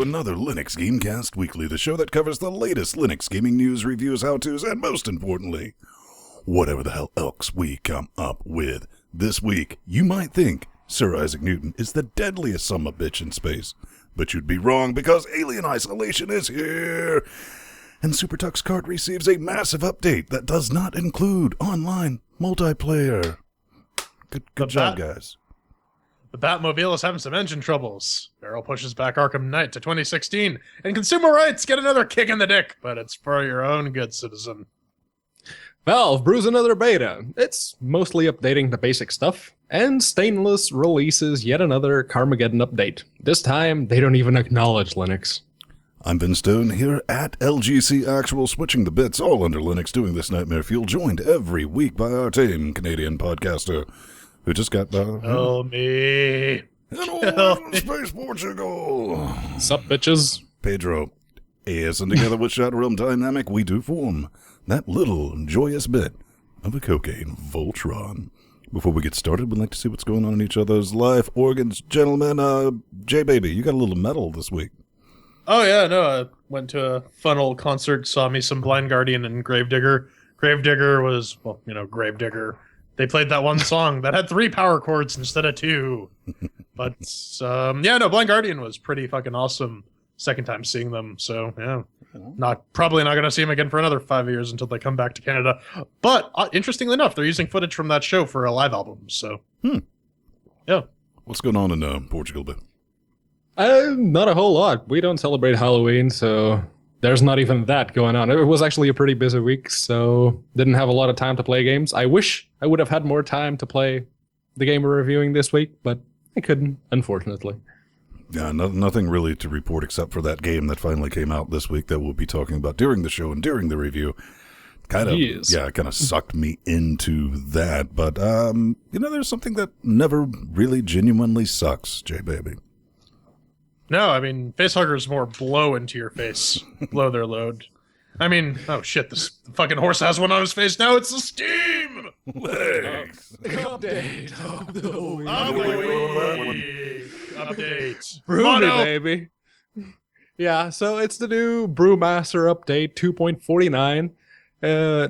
another Linux Gamecast Weekly, the show that covers the latest Linux gaming news, reviews, how-tos, and most importantly, whatever the hell else we come up with. This week, you might think Sir Isaac Newton is the deadliest son-of-a-bitch in space, but you'd be wrong because Alien Isolation is here, and Supertuxkart receives a massive update that does not include online multiplayer. Good job, guys. The Batmobile is having some engine troubles. Farrell pushes back Arkham Knight to 2016, and consumer rights get another kick in the dick, but it's for your own good, citizen. Valve brews another beta. It's mostly updating the basic stuff, and Stainless releases yet another Carmageddon update. This time, they don't even acknowledge Linux. I'm Ben Stone here at LGC Actual, switching the bits all under Linux, doing this nightmare fuel, joined every week by our tame Canadian podcaster, who just got Help me. Hello, Space Portugal. Sup, bitches? Pedro. Yes, and together with Shadow Realm Dynamic, we do form that little joyous bit of a cocaine Voltron. Before we get started, we'd like to see what's going on in each other's life organs. Gentlemen, J-Baby, you got a little metal this week. Oh, yeah, no, I went to a fun old concert, saw me some Blind Guardian and Gravedigger. Gravedigger was, well, Gravedigger. They played that one song that had 3 power chords instead of 2. But, Blind Guardian was pretty fucking awesome second time seeing them. So, yeah, probably not going to see them again for another 5 years until they come back to Canada. But, interestingly enough, they're using footage from that show for a live album. So, yeah. What's going on in Portugal, Ben? Not a whole lot. We don't celebrate Halloween, so there's not even that going on. It was actually a pretty busy week, so didn't have a lot of time to play games. I wish I would have had more time to play the game we're reviewing this week, but I couldn't, unfortunately. Yeah, nothing really to report except for that game that finally came out this week that we'll be talking about during the show and during the review. Kind of sucked me into that. But, there's something that never really genuinely sucks, J-Baby. No, I mean, facehuggers more blow into your face, blow their load. I mean, oh shit, this fucking horse has one on his face now, it's the steam! Legs! Update of the week. Update. Brew me, baby. Yeah, so it's the new Brewmaster update 2.49.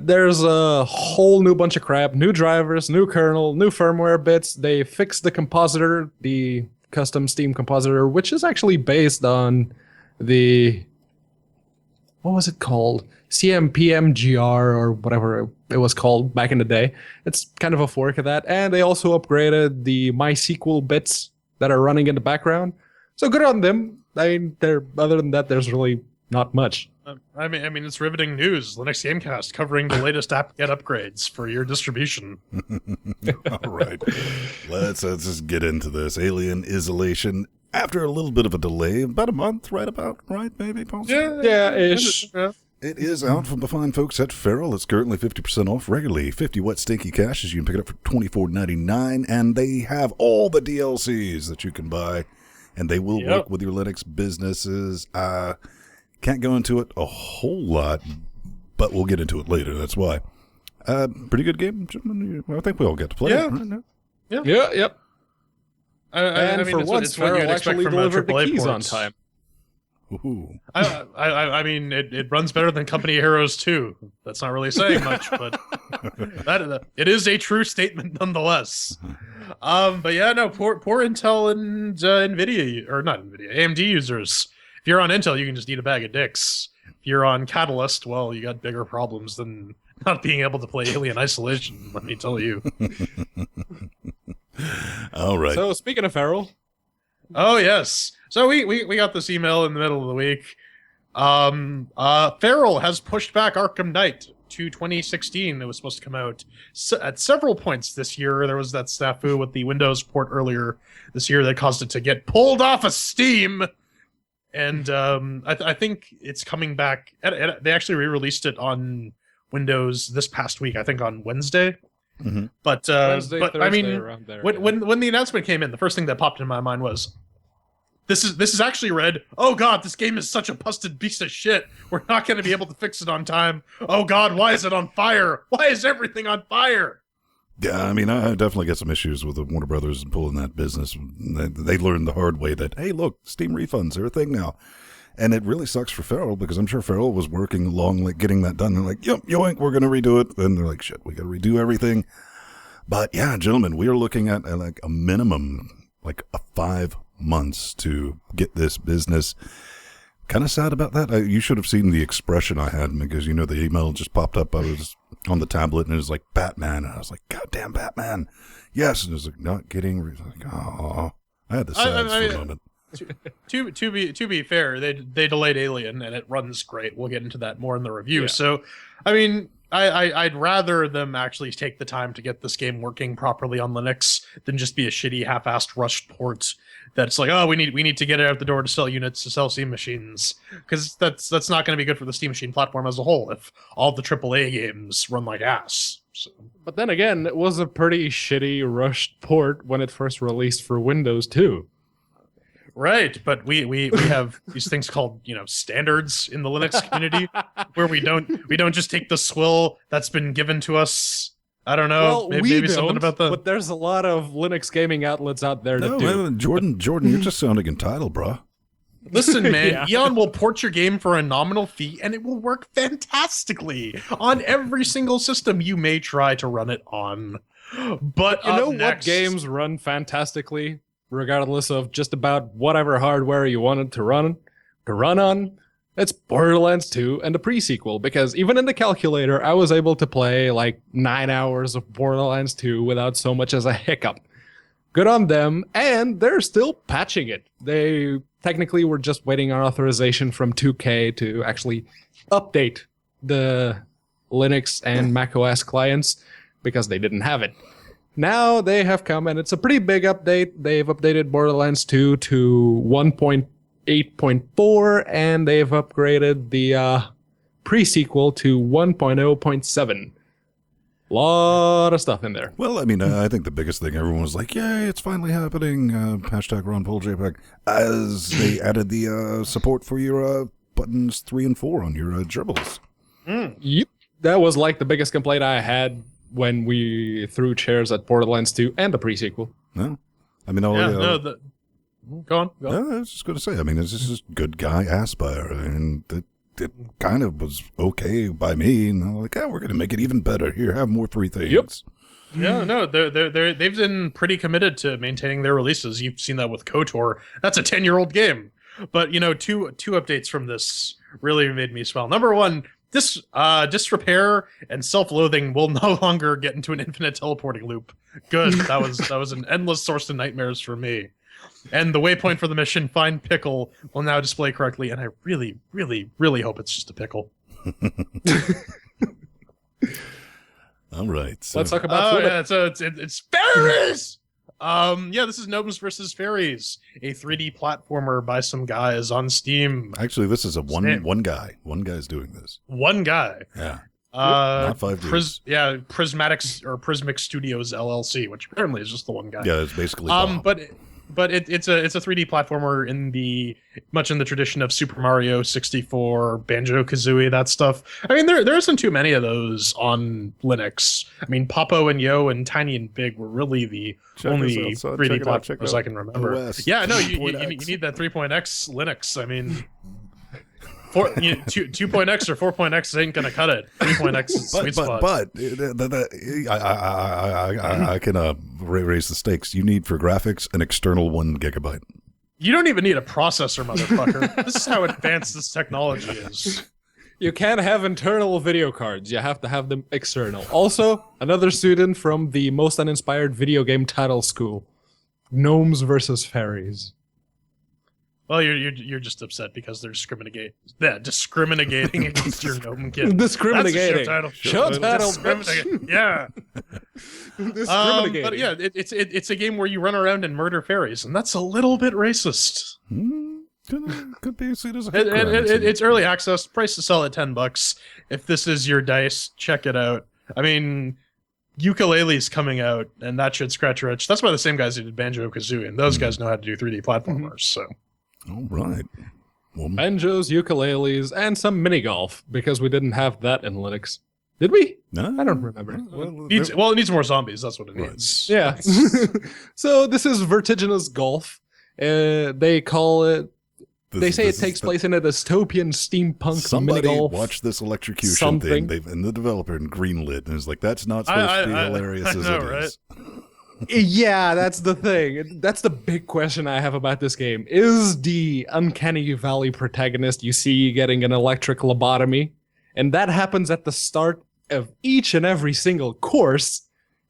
There's a whole new bunch of crap, new drivers, new kernel, new firmware bits. They fixed the compositor, the custom Steam compositor, which is actually based on the, what was it called? CMPMGR or whatever it was called back in the day. It's kind of a fork of that. And they also upgraded the MySQL bits that are running in the background. So good on them. I mean, other than that, there's really not much. I mean, it's riveting news. Linux Gamecast covering the latest apt-get upgrades for your distribution. All right, let's just get into this. Alien Isolation, after a little bit of a delay, about a month, right, maybe? Possibly? Yeah-ish. Yeah. It is out from the fine folks at Feral. It's currently 50% off regularly. 50 wet stinky caches. You can pick it up for $24.99, and they have all the DLCs that you can buy, and they will work with your Linux businesses. Can't go into it a whole lot, but we'll get into it later. That's why. Pretty good game. I think we all get to play it. Right? Yep. I mean, for once, Feral actually delivered the keys on time. Ooh. I mean, it runs better than Company Heroes 2. That's not really saying much, but it is a true statement nonetheless. But yeah, no, poor Intel and NVIDIA, or not NVIDIA, AMD users. If you're on Intel, you can just eat a bag of dicks. If you're on Catalyst, well, you got bigger problems than not being able to play Alien Isolation, let me tell you. All right. So, speaking of Feral. Oh, yes. So we got this email in the middle of the week. Feral has pushed back Arkham Knight to 2016. It was supposed to come out at several points this year. There was that snafu with the Windows port earlier this year that caused it to get pulled off of Steam. And I think it's coming back. They actually re-released it on Windows this past week, I think on Wednesday. Mm-hmm. But Thursday, I mean, around there, when the announcement came in, the first thing that popped in my mind was, this is actually read, oh god, this game is such a busted piece of shit. We're not going to be able to fix it on time. Oh god, why is it on fire? Why is everything on fire? Yeah, I mean, I definitely get some issues with the Warner Brothers pulling that business. They learned the hard way that, hey, look, Steam refunds are a thing now. And it really sucks for Feral because I'm sure Feral was working along, like, getting that done. They're like, yep, yoink, we're going to redo it. Then they're like, shit, we got to redo everything. But yeah, gentlemen, we are looking at like a minimum, like a 5 months to get this business. Kind of sad about that. You should have seen the expression I had because, you know, the email just popped up. I was on the tablet and it was like Batman. And I was like, goddamn Batman. Yes. And it was like, not getting, like, oh, I had the sads for a moment. To be fair, they delayed Alien and it runs great. We'll get into that more in the review. Yeah. So, I mean, I'd rather them actually take the time to get this game working properly on Linux than just be a shitty half-assed rushed port that's like, oh, we need to get it out the door to sell units, to sell Steam machines, because that's not going to be good for the Steam machine platform as a whole if all the AAA games run like ass. So. But then again, it was a pretty shitty rushed port when it first released for Windows too. Right, but we have these things called, you know, standards in the Linux community where we don't just take the swill that's been given to us. I don't know. Well, maybe something about the. But there's a lot of Linux gaming outlets out there that do. Man, Jordan, you're just sounding entitled, bro. Listen, man, Yeah. Eon will port your game for a nominal fee, and it will work fantastically on every single system you may try to run it on. But You know what next, games run fantastically, regardless of just about whatever hardware you wanted to run on? It's Borderlands 2 and the pre-sequel, because even in the calculator, I was able to play like 9 hours of Borderlands 2 without so much as a hiccup. Good on them, and they're still patching it. They technically were just waiting on authorization from 2K to actually update the Linux and macOS clients, because they didn't have it. Now they have come, and it's a pretty big update. They've updated Borderlands 2 to 1.8.4, and they've upgraded the pre-sequel to 1.0.7. Lot of stuff in there. Well, I mean, I think the biggest thing, everyone was like, yay, it's finally happening. Hashtag Ron Paul JPEG. As they added the support for your buttons 3 and 4 on your gerbils. Yep. That was like the biggest complaint I had when we threw chairs at Borderlands 2 and the pre-sequel. No, I mean, Go on. I was just going to say, I mean, it's just good guy Aspire, and it kind of was okay by me. And I'm like, we're going to make it even better. Here, have more 3 things. Yep. Yeah, no, they've been pretty committed to maintaining their releases. You've seen that with KOTOR. That's a 10-year-old game. But, you know, two updates from this really made me smile. Number one, this disrepair and self-loathing will no longer get into an infinite teleporting loop. Good. That was an endless source of nightmares for me. And the waypoint for the mission, Find Pickle, will now display correctly, and I really, really, really hope it's just a pickle. All right. So. Let's talk about Flippit. Yeah, so it's fairies! This is Gnomes vs. Fairies, a 3D platformer by some guys on Steam. Actually, this is a one guy. One guy's doing this. One guy. Yeah. Not 5 dudes. Prismic Studios LLC, which apparently is just the one guy. Yeah, it's basically Bob. But it's a 3D platformer much in the tradition of Super Mario 64, Banjo-Kazooie, that stuff. I mean, there isn't too many of those on Linux. I mean, Popo and Yo and Tiny and Big were really the only 3D platformers I can remember. OS. Yeah, no, you need that 3.x Linux. I mean, 2.x or 4.x ain't gonna cut it. 3.x is sweet spot. But I can raise the stakes. You need for graphics an external 1 gigabyte. You don't even need a processor, motherfucker. This is how advanced this technology is. You can't have internal video cards. You have to have them external. Also, another student from the most uninspired video game title school. Gnomes versus Fairies. Well, you're just upset because they're discriminating against your gnome kid. Discriminating. That's a Show title. Discriminating. Yeah. Discriminating. But yeah, it's a game where you run around and murder fairies, and that's a little bit racist. Could be seen as a It's early access. Price to sell at $10. If this is your dice, check it out. I mean, Ukulele's coming out, and that should scratch your itch. That's by the same guys who did Banjo-Kazooie, and those guys know how to do 3D platformers. So. All right. Well, Banjos, ukuleles, and some mini golf, because we didn't have that in Linux. Did we? No, I don't remember. It needs more zombies. That's what it needs. Yeah. So this is vertiginous golf. They call it. They say it takes place in a dystopian steampunk somebody mini-golf. watched this electrocution thing, and the developer greenlit, and is like, that's not supposed to be hilarious as it is. Yeah, that's the thing. That's the big question I have about this game. Is the Uncanny Valley protagonist you see getting an electric lobotomy, and that happens at the start of each and every single course,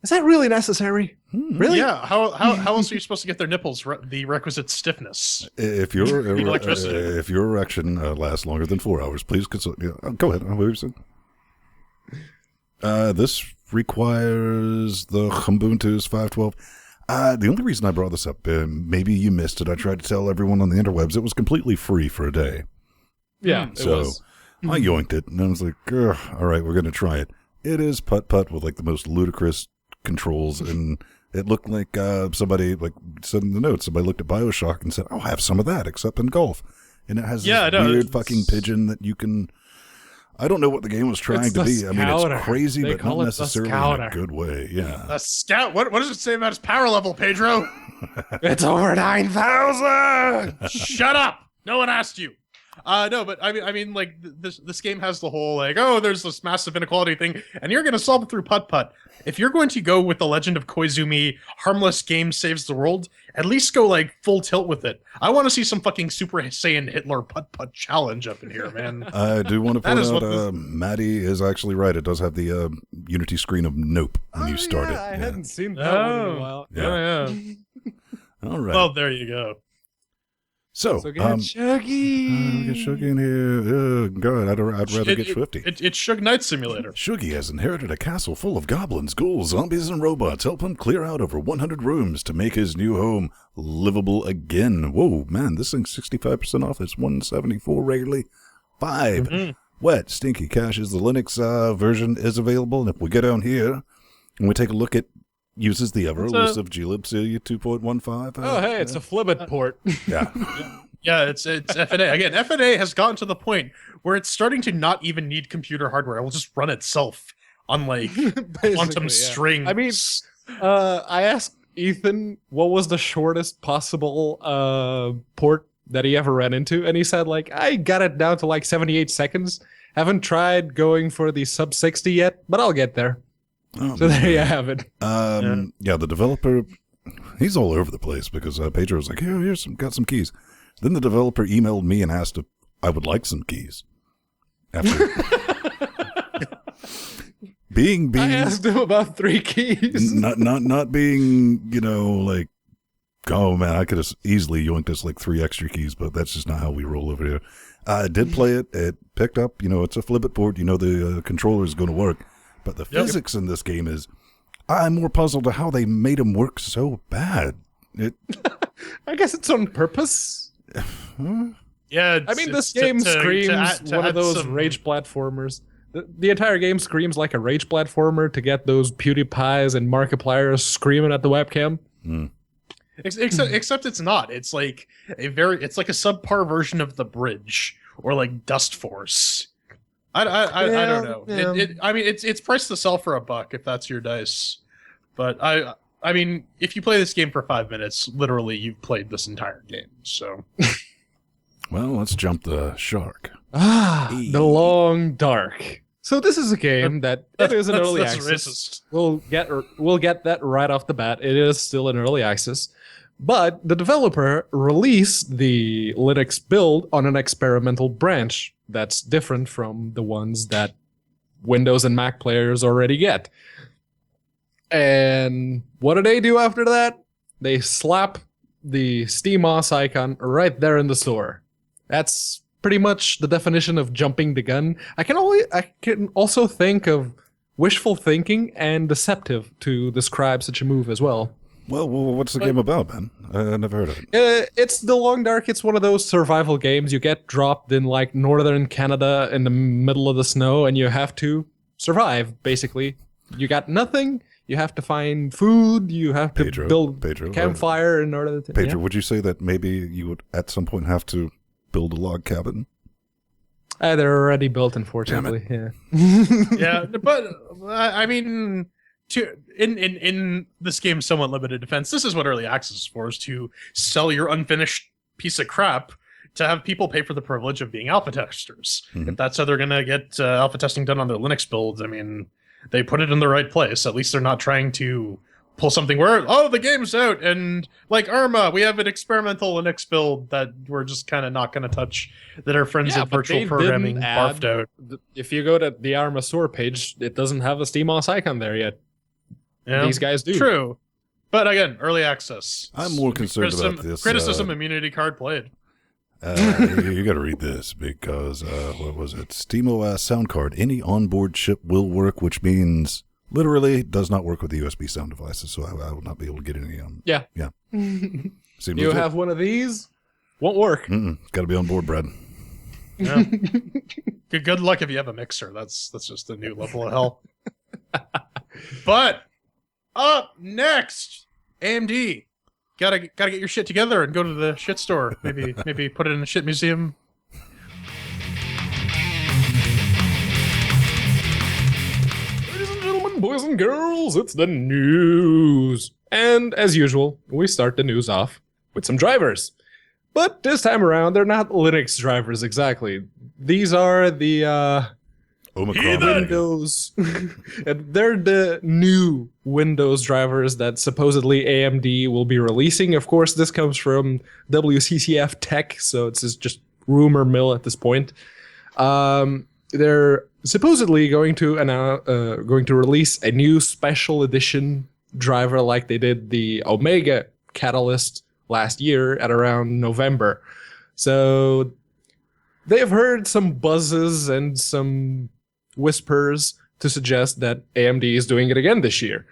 is that really necessary? Really? Yeah. How else are you supposed to get their nipples the requisite stiffness? If your erection lasts longer than 4 hours, please consult. Go ahead. What were you saying? This requires the Ubuntu's 5.12. The only reason I brought this up, maybe you missed it. I tried to tell everyone on the interwebs it was completely free for a day. Yeah, it was. I yoinked it, and I was like, all right, we're going to try it. It is putt-putt with like the most ludicrous controls, and it looked like somebody, like said in the notes, somebody looked at BioShock and said, I'll have some of that, except in golf. And it has this weird fucking pigeon that you can... I don't know what the game was trying to be. I mean, it's crazy, but not necessarily in a good way. Yeah. The scout? What does it say about his power level, Pedro? It's over 9,000! Shut up! No one asked you. No, but I mean, like this game has the whole like, oh, there's this massive inequality thing, and you're going to solve it through putt-putt. If you're going to go with the Legend of Koizumi, harmless game saves the world, at least go like full tilt with it. I want to see some fucking Super Saiyan Hitler putt-putt challenge up in here, man. I do want to point out, Maddie is actually right. It does have the Unity screen of Nope when you start it. I hadn't seen that one in a while. Yeah. All right. Well, there you go. So get Shuggy. Get Shuggy in here. God, I'd rather get Swifty. It's Shug Knight Simulator. Shuggy has inherited a castle full of goblins, ghouls, zombies, and robots. Help him clear out over 100 rooms to make his new home livable again. Whoa, man, this thing's 65% off. It's $174 regularly. 5 wet, stinky caches. The Linux version is available. And if we go down here and we take a look at uses the ever-elusive glib 2.15. Oh, hey, it's a Flibbit port. Yeah. Yeah, it's FNA. Again, FNA has gotten to the point where it's starting to not even need computer hardware. It will just run itself on, like, quantum strings. I mean, I asked Ethan what was the shortest possible port that he ever ran into, and he said, like, I got it down to, like, 78 seconds. Haven't tried going for the sub 60 yet, but I'll get there. Oh, so there you have it. Yeah, the developer, he's all over the place because Pedro was like, here, got some keys. Then the developer emailed me and asked if I would like some keys. After being I asked him about 3 keys. Not being, like, oh man, I could have easily yoinked us like 3 extra keys, but that's just not how we roll over here. I did play it. It picked up, it's a Flibbit port. The controller is going to work. But the physics in this game is, I'm more puzzled at how they made them work so bad. I guess it's on purpose. Yeah, I mean, this game screams one of those rage platformers. The entire game screams like a rage platformer to get those PewDiePies and Markipliers screaming at the webcam. Except it's not. It's like it's like a subpar version of The Bridge or like Dust Force. I don't know. Yeah. I mean, it's priced to sell for $1 if that's your dice. But I mean, if you play this game for 5 minutes, literally you've played this entire game. So, well, let's jump the shark. The Long Dark. So this is a game that it is an early access. Racist. We'll get that right off the bat. It is still an early access. But the developer released the Linux build on an experimental branch that's different from the ones that Windows and Mac players already get. And what do after that? They slap the SteamOS icon right there in the store. That's pretty much the definition of jumping the gun. I can also think of wishful thinking and deceptive to describe such a move as well. Well, what's the game about, man? I never heard of it. It's The Long Dark. It's one of those survival games. You get dropped in like northern Canada in the middle of the snow, and you have to survive, basically. You got nothing. You have to find food. You have to build a campfire in order to... Pedro, would you say that maybe you would at some point have to build a log cabin? They're already built, unfortunately. Yeah. Yeah, but I mean, in this game's somewhat limited defense, this is what early access is for: is to sell your unfinished piece of crap to have people pay for the privilege of being alpha testers. If that's how they're gonna get alpha testing done on their Linux builds, I mean, they put it in the right place. At least they're not trying to pull something where, the game's out, and like Irma, we have an experimental Linux build that we're just kind of not going to touch, that our friends at Virtual Programming barfed out. If you go to the Arma store page, it doesn't have a SteamOS icon there yet. Yeah, these guys do. True. But again, early access. I'm more concerned about this. Criticism immunity card played. You got to read this because, what was it? SteamOS sound card. Any onboard chip will work, which means literally does not work with the USB sound devices, so I will not be able to get any. Yeah. You have one of these? Won't work. It's got to be on board, Brad. Yeah. Good luck if you have a mixer. That's just a new level of hell. But up next, AMD. Gotta get your shit together and go to the shit store. Maybe put it in a shit museum. Boys and girls, it's the news. And as usual, we start the news off with some drivers. But this time around, they're not Linux drivers exactly. These are the Windows. They're the new Windows drivers that supposedly AMD will be releasing. Of course, this comes from WCCF Tech, so it's just rumor mill at this point. They're supposedly going to release a new special edition driver like they did the Omega Catalyst last year at around November. So they've heard some buzzes and some whispers to suggest that AMD is doing it again this year.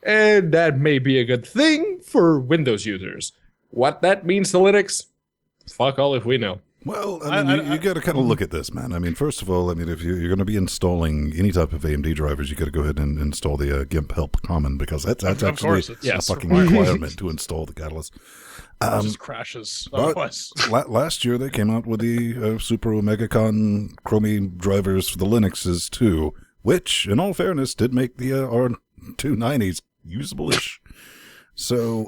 And that may be a good thing for Windows users. What that means to Linux, fuck all if we know. Well, I mean, you got to kind of look at this, man. I mean, first of all, I mean, if you're going to be installing any type of AMD drivers, you got to go ahead and install the GIMP help common, because that's actually a fucking requirement to install the Catalyst. It just crashes. Last year, they came out with the Super OmegaCon Chromie drivers for the Linuxes, too, which, in all fairness, did make the R290s usable-ish. So,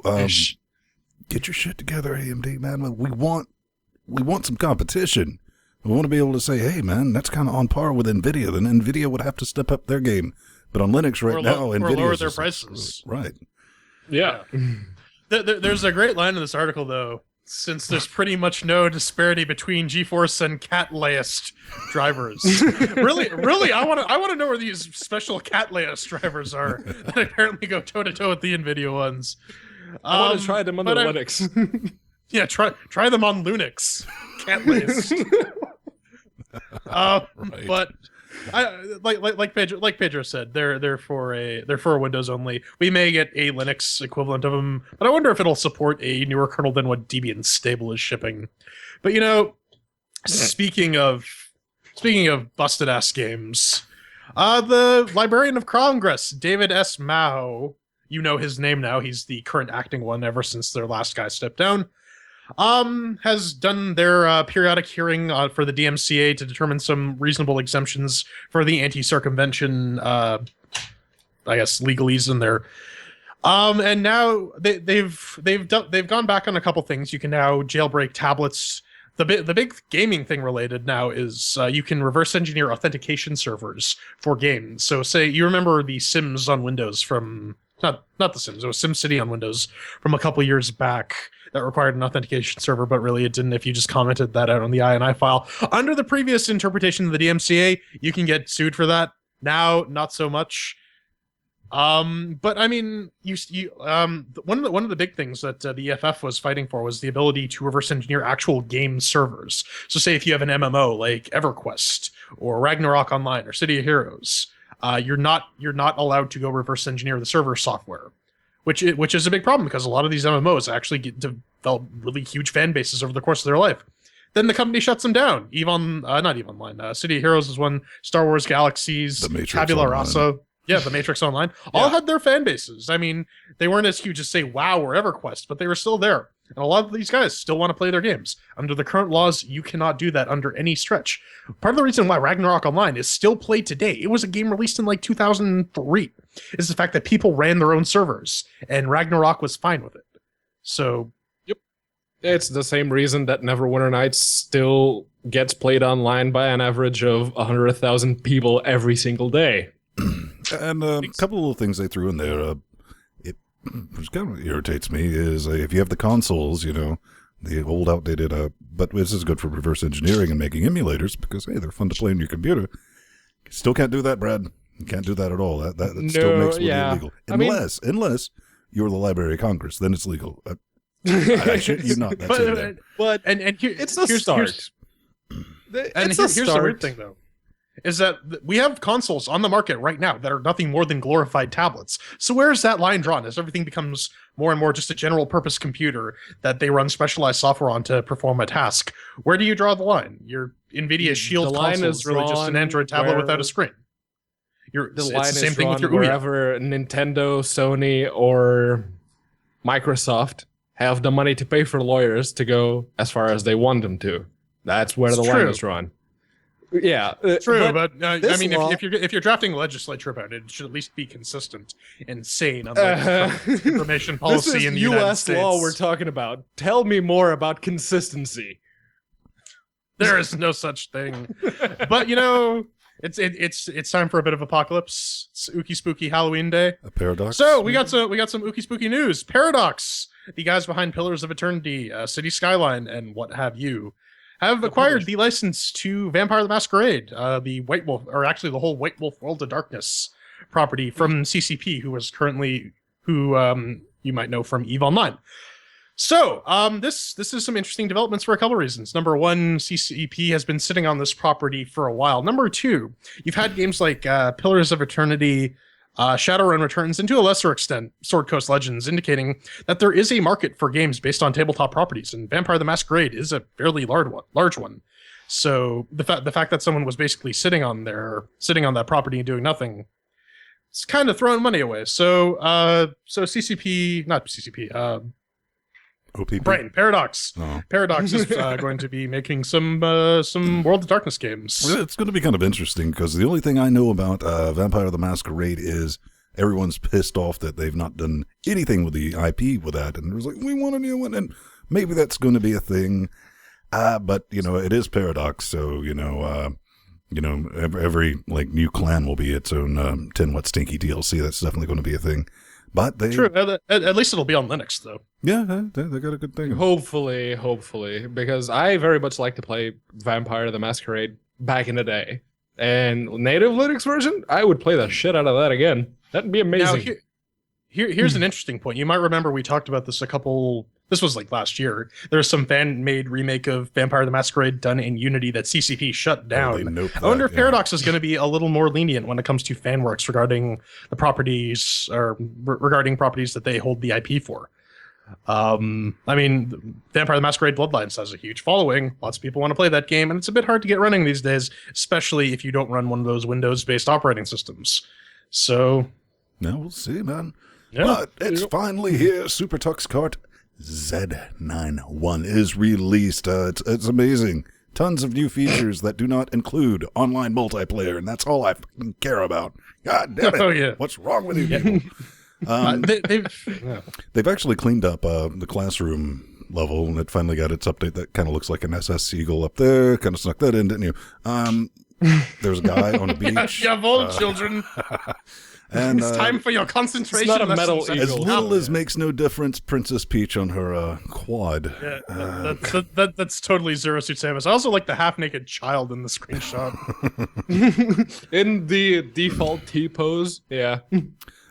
get your shit together, AMD, man. We want some competition. We want to be able to say, hey, man, that's kind of on par with NVIDIA. Then NVIDIA would have to step up their game. But on Linux right now, NVIDIA lower their prices. Right. Yeah. There's a great line in this article, though. Since there's pretty much no disparity between GeForce and Catalyst drivers. really, I want to know where these special Catalyst drivers are that apparently go toe-to-toe with the NVIDIA ones. I want to try them on the Linux. Yeah, try them on Linux. Can't list. Right. But like Pedro said, they're for Windows only. We may get a Linux equivalent of them, but I wonder if it'll support a newer kernel than what Debian Stable is shipping. But speaking of busted ass games, the Librarian of Congress, David S. Mao, you know his name now. He's the current acting one ever since their last guy stepped down. Has done their periodic hearing for the DMCA to determine some reasonable exemptions for the anti-circumvention, I guess, legalese in there. And now they've gone back on a couple things. You can now jailbreak tablets. The big gaming thing related now is you can reverse engineer authentication servers for games. So say you remember the Sims on Windows from not the Sims, it was SimCity on Windows from a couple years back that required an authentication server, but really it didn't if you just commented that out on the INI file. Under the previous interpretation of the DMCA, you can get sued for that. Now, not so much. But I mean, one of the big things that the EFF was fighting for was the ability to reverse engineer actual game servers. So say if you have an MMO like EverQuest or Ragnarok Online or City of Heroes, you're not allowed to go reverse engineer the server software, which is a big problem because a lot of these MMOs actually develop really huge fan bases over the course of their life. Then the company shuts them down. Not EVE Online. City of Heroes is one. Star Wars Galaxies, Tabula Rasa. Yeah, the Matrix Online. All had their fan bases. I mean, they weren't as huge as, say, WoW or EverQuest, but they were still there. And a lot of these guys still want to play their games. Under the current laws, you cannot do that under any stretch. Part of the reason why Ragnarok Online is still played today, it was a game released in like 2003, is the fact that people ran their own servers, and Ragnarok was fine with it. So... It's the same reason that Neverwinter Nights still gets played online by an average of 100,000 people every single day. And a couple of things they threw in there, which kind of irritates me, is if you have the consoles, the old outdated, but this is good for reverse engineering and making emulators because, hey, they're fun to play on your computer. You still can't do that, Brad. You can't do that at all. That still makes it illegal. Unless you're the Library of Congress, then it's legal. I shit you not. That's it. But it's the start. Here's the weird thing, though, is that we have consoles on the market right now that are nothing more than glorified tablets. So where is that line drawn as everything becomes more and more just a general purpose computer that they run specialized software on to perform a task? Where do you draw the line? Your NVIDIA Shield console is really just an Android tablet without a screen. The line is drawn with your wherever Nintendo, Sony, or Microsoft have the money to pay for lawyers to go as far as they want them to. That's where the line is drawn. Yeah, true, but I mean, if you're drafting legislature about it, it should at least be consistent and sane on the information policy in the United States. This is U.S. law we're talking about. Tell me more about consistency. There is no such thing. But it's time for a bit of apocalypse. It's Ookie Spooky Halloween Day. A paradox. So we got some Ookie Spooky news. Paradox, the guys behind Pillars of Eternity, City Skyline, and what have you, have acquired the license to Vampire the Masquerade, the White Wolf, or actually the whole White Wolf World of Darkness property from CCP, who you might know from EVE Online. So, this is some interesting developments for a couple of reasons. Number one, CCP has been sitting on this property for a while. Number two, you've had games like Pillars of Eternity, Shadowrun Returns, and to a lesser extent, Sword Coast Legends, indicating that there is a market for games based on tabletop properties, and Vampire the Masquerade is a fairly large one. So the fact that someone was basically sitting on that property and doing nothing, it's kind of throwing money away. So OPP? Brain Paradox. Oh. Paradox is going to be making some World of Darkness games. It's going to be kind of interesting because the only thing I know about Vampire the Masquerade is everyone's pissed off that they've not done anything with the IP with that, and it was like, we want a new one, and maybe that's going to be a thing. But it is Paradox, so every like new clan will be its own 10 What Stinky DLC. That's definitely going to be a thing. But true. At least it'll be on Linux, though. Yeah, they got a good thing. Hopefully, because I very much like to play Vampire the Masquerade back in the day. And native Linux version, I would play the shit out of that again. That'd be amazing. Now, here's an interesting point. You might remember we talked about this this was like last year. There's some fan-made remake of Vampire the Masquerade done in Unity that CCP shut down. I wonder if Paradox is going to be a little more lenient when it comes to fan works regarding the properties, or regarding properties that they hold the IP for. I mean, Vampire the Masquerade Bloodlines has a huge following. Lots of people want to play that game, and it's a bit hard to get running these days, especially if you don't run one of those Windows-based operating systems. So... now we'll see, man. Yeah. But it's finally here. Supertuxkart Z91 is released. It's amazing. Tons of new features that do not include online multiplayer, and that's all I fucking care about. God damn it. Oh, yeah. What's wrong with you people? They've actually cleaned up the classroom level, and it finally got its update that kind of looks like an SS Seagull up there. Kind of snuck that in, didn't you? There's a guy on a beach. You have old children. And, it's time for your concentration. It's not a metal eagle. As little as makes no difference, Princess Peach on her quad. Yeah, that's totally Zero Suit Samus. I also like the half-naked child in the screenshot. In the default T-pose, yeah.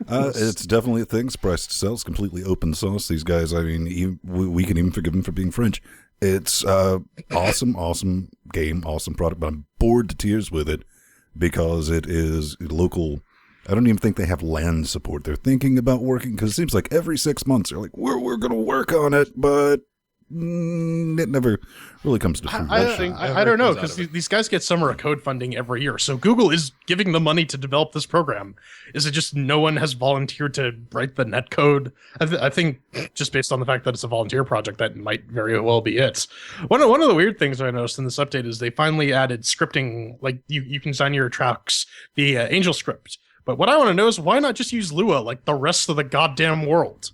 It's definitely a thing. Surprised to sell. It's completely open source. These guys, I mean, we can even forgive them for being French. It's awesome game, awesome product, but I'm bored to tears with it because it is local. I don't even think they have land support. They're thinking about working, because it seems like every 6 months they're like, we're going to work on it, but it never really comes to fruition. I don't know, because these guys get summer of code funding every year. So Google is giving them money to develop this program. Is it just no one has volunteered to write the net code? I think just based on the fact that it's a volunteer project, that might very well be it. One of the weird things I noticed in this update is they finally added scripting. Like you can design your tracks via Angel script. But what I want to know is why not just use Lua like the rest of the goddamn world?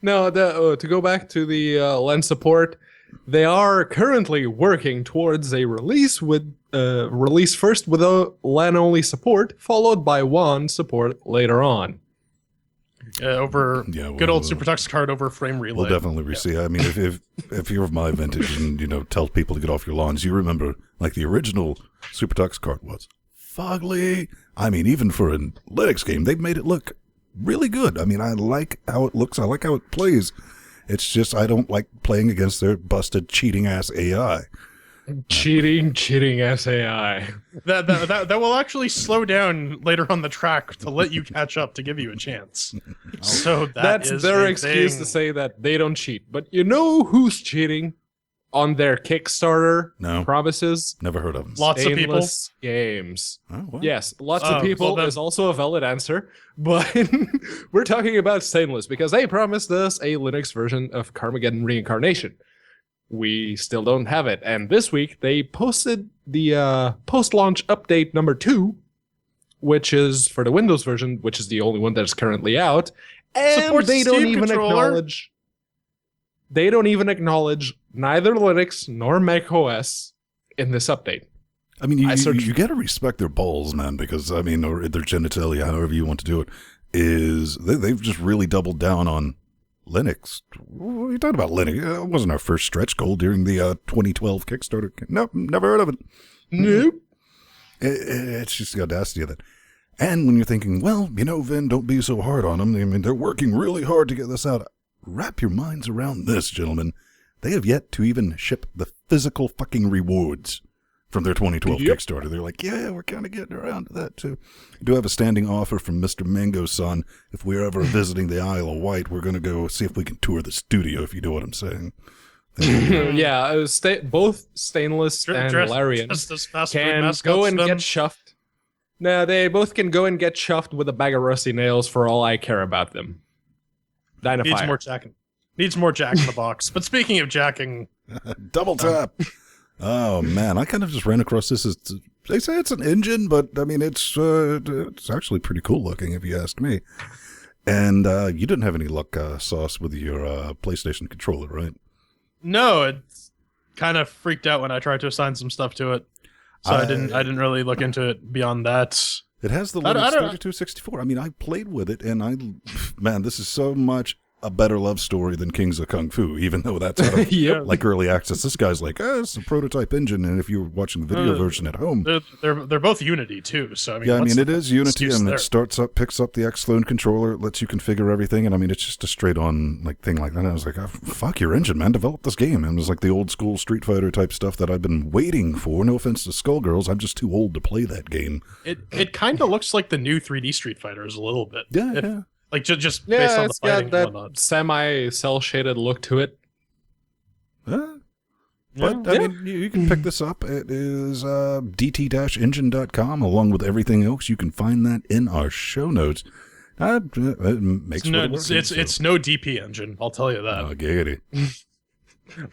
No, to go back to the LAN support, they are currently working towards a release with release first with a LAN only support, followed by WAN support later on. Good old Supertuxkart over frame relay. We'll definitely receive. I mean, if you're of my vintage and tell people to get off your lawns, you remember like the original Supertuxkart was fugly. I mean, even for a Linux game, they've made it look really good. I mean, I like how it looks. I like how it plays. It's just I don't like playing against their busted, cheating-ass AI. Cheating-ass AI. That will actually slow down later on the track to let you catch up to give you a chance. So that's their excuse to say that they don't cheat. But you know who's cheating on their Kickstarter promises? Never heard of them. Lots of people. Games. Oh, wow. Yes, lots of people is also a valid answer, but we're talking about Stainless because they promised us a Linux version of Carmageddon Reincarnation. We still don't have it, and this week they posted the post-launch update number 2, which is for the Windows version, which is the only one that's currently out, and Supports they don't Steam even controller. acknowledge. They don't even acknowledge neither Linux nor Mac OS in this update. I mean, you got to respect their balls, man, because, I mean, or their genitalia, however you want to do it, is they've just really doubled down on Linux. What are you talking about, Linux? It wasn't our first stretch goal during the 2012 Kickstarter. Nope, never heard of it. Nope. It's just the audacity of it. And when you're thinking, well, Vin, don't be so hard on them. I mean, they're working really hard to get this out. Wrap your minds around this, gentlemen. They have yet to even ship the physical fucking rewards from their 2012 Kickstarter. They're like, yeah, we're kind of getting around to that, too. I do have a standing offer from Mr. Mango-san. If we're ever visiting the Isle of Wight, we're going to go see if we can tour the studio, if you know what I'm saying. Yeah, it was both Stainless and Larian can go and get chuffed. No, they both can go and get chuffed with a bag of rusty nails for all I care about them. Dynafire. Needs more jacking. Needs more jack in the box. But speaking of jacking... Double tap. Oh, man. I kind of just ran across this. They say it's an engine, but, I mean, it's actually pretty cool looking, if you ask me. And you didn't have any luck, Sauce, with your PlayStation controller, right? No, it kind of freaked out when I tried to assign some stuff to it. So I didn't really look into it beyond that. It has the Linux 3264. I mean, I played with it, and man, this is so much a better love story than Kings of Kung Fu, even though that's out of, like early access. This guy's like, it's a prototype engine, and if you're watching the video version at home, they're both Unity too. So I mean, yeah, I mean it is Unity, and it picks up the Xclone controller, it lets you configure everything, and I mean it's just a straight on thing like that. And I was like, fuck your engine, man, develop this game. And it was like the old school Street Fighter type stuff that I've been waiting for. No offense to Skullgirls, I'm just too old to play that game. It kind of looks like the new 3D Street Fighters a little bit. Yeah. Like just based on the fighting it's got that semi-cell shaded look to it. But I mean, you can pick this up. It is dt-engine.com, along with everything else. You can find that in our show notes. It makes it's no DP engine, I'll tell you that. Oh, giggity.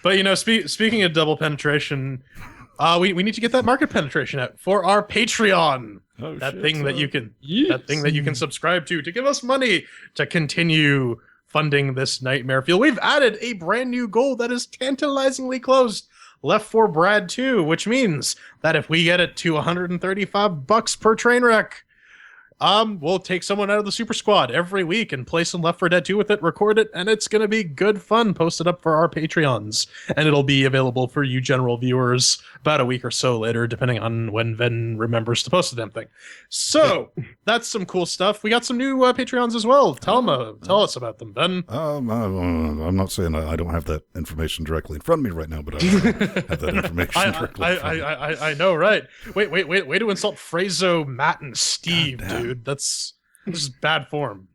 But speaking of double penetration, we need to get that market penetration out for our Patreon. That thing that you can subscribe to give us money to continue funding this nightmare field. We've added a brand new goal that is tantalizingly close. Left 4 Brad 2, which means that if we get it to $135 per train wreck, we'll take someone out of the Super Squad every week and play some Left 4 Dead 2 with it, record it, and it's going to be good fun. Post it up for our Patreons, and it'll be available for you general viewers about a week or so later, depending on when Ven remembers to post the damn thing. So, that's some cool stuff. We got some new Patreons as well. Tell us about them, Ben. I'm not saying I don't have that information directly in front of me right now, but I have that information directly I know, right? Wait to insult Frazo, Matt, and Steve, dude. This is bad form.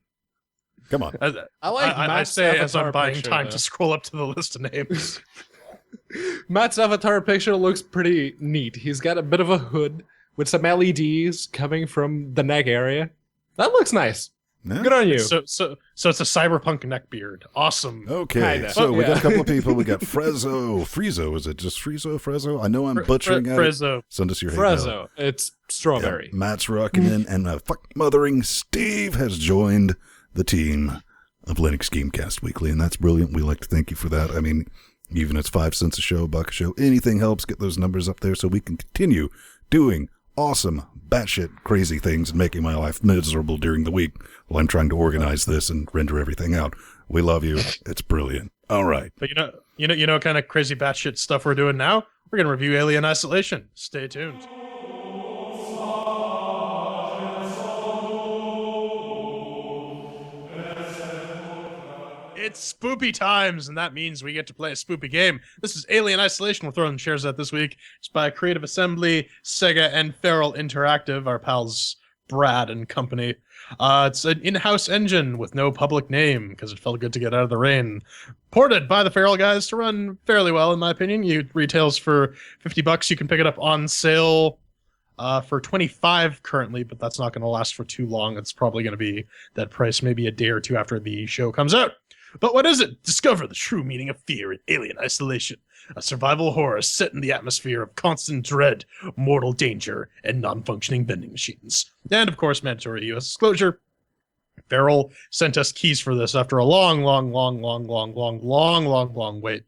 Come on. I like I Matt's say as I'm avatar buying picture, time though. to scroll up to the list of names. Matt's avatar picture looks pretty neat. He's got a bit of a hood with some LEDs coming from the neck area. That looks nice. Yeah. Good on you. So it's a cyberpunk neckbeard. Awesome. Okay, Kinda. so we got Yeah. a couple of people. We got Frezzo. Is it just Frezzo? I know I'm butchering it. Frezzo. Send us your hate mail. Frezzo. It's strawberry. Yeah, Matt's rocking in, and fuck mothering Steve has joined the team of LinuxGameCast Weekly, and that's brilliant. We like to thank you for that. I mean, even if it's 5 cents a show, $1 a show, anything helps get those numbers up there so we can continue doing awesome, batshit crazy things and making my life miserable during the week while I'm trying to organize this and render everything out. We love you. It's brilliant. All right. But you know what kind of crazy batshit stuff we're doing now? We're gonna review Alien Isolation. Stay tuned. It's spoopy times, and that means we get to play a spoopy game. This is Alien Isolation. We're throwing shares at this week. It's by Creative Assembly, Sega, and Feral Interactive, our pals Brad and company. It's an in-house engine with no public name because it felt good to get out of the rain. Ported by the Feral guys to run fairly well, in my opinion. It retails for $50. You can pick it up on sale for $25 currently, but that's not going to last for too long. It's probably going to be that price maybe a day or two after the show comes out. But what is it? Discover the true meaning of fear in Alien Isolation, a survival horror set in the atmosphere of constant dread, mortal danger, and non-functioning vending machines. And, of course, mandatory U.S. disclosure. Feral sent us keys for this after a long wait.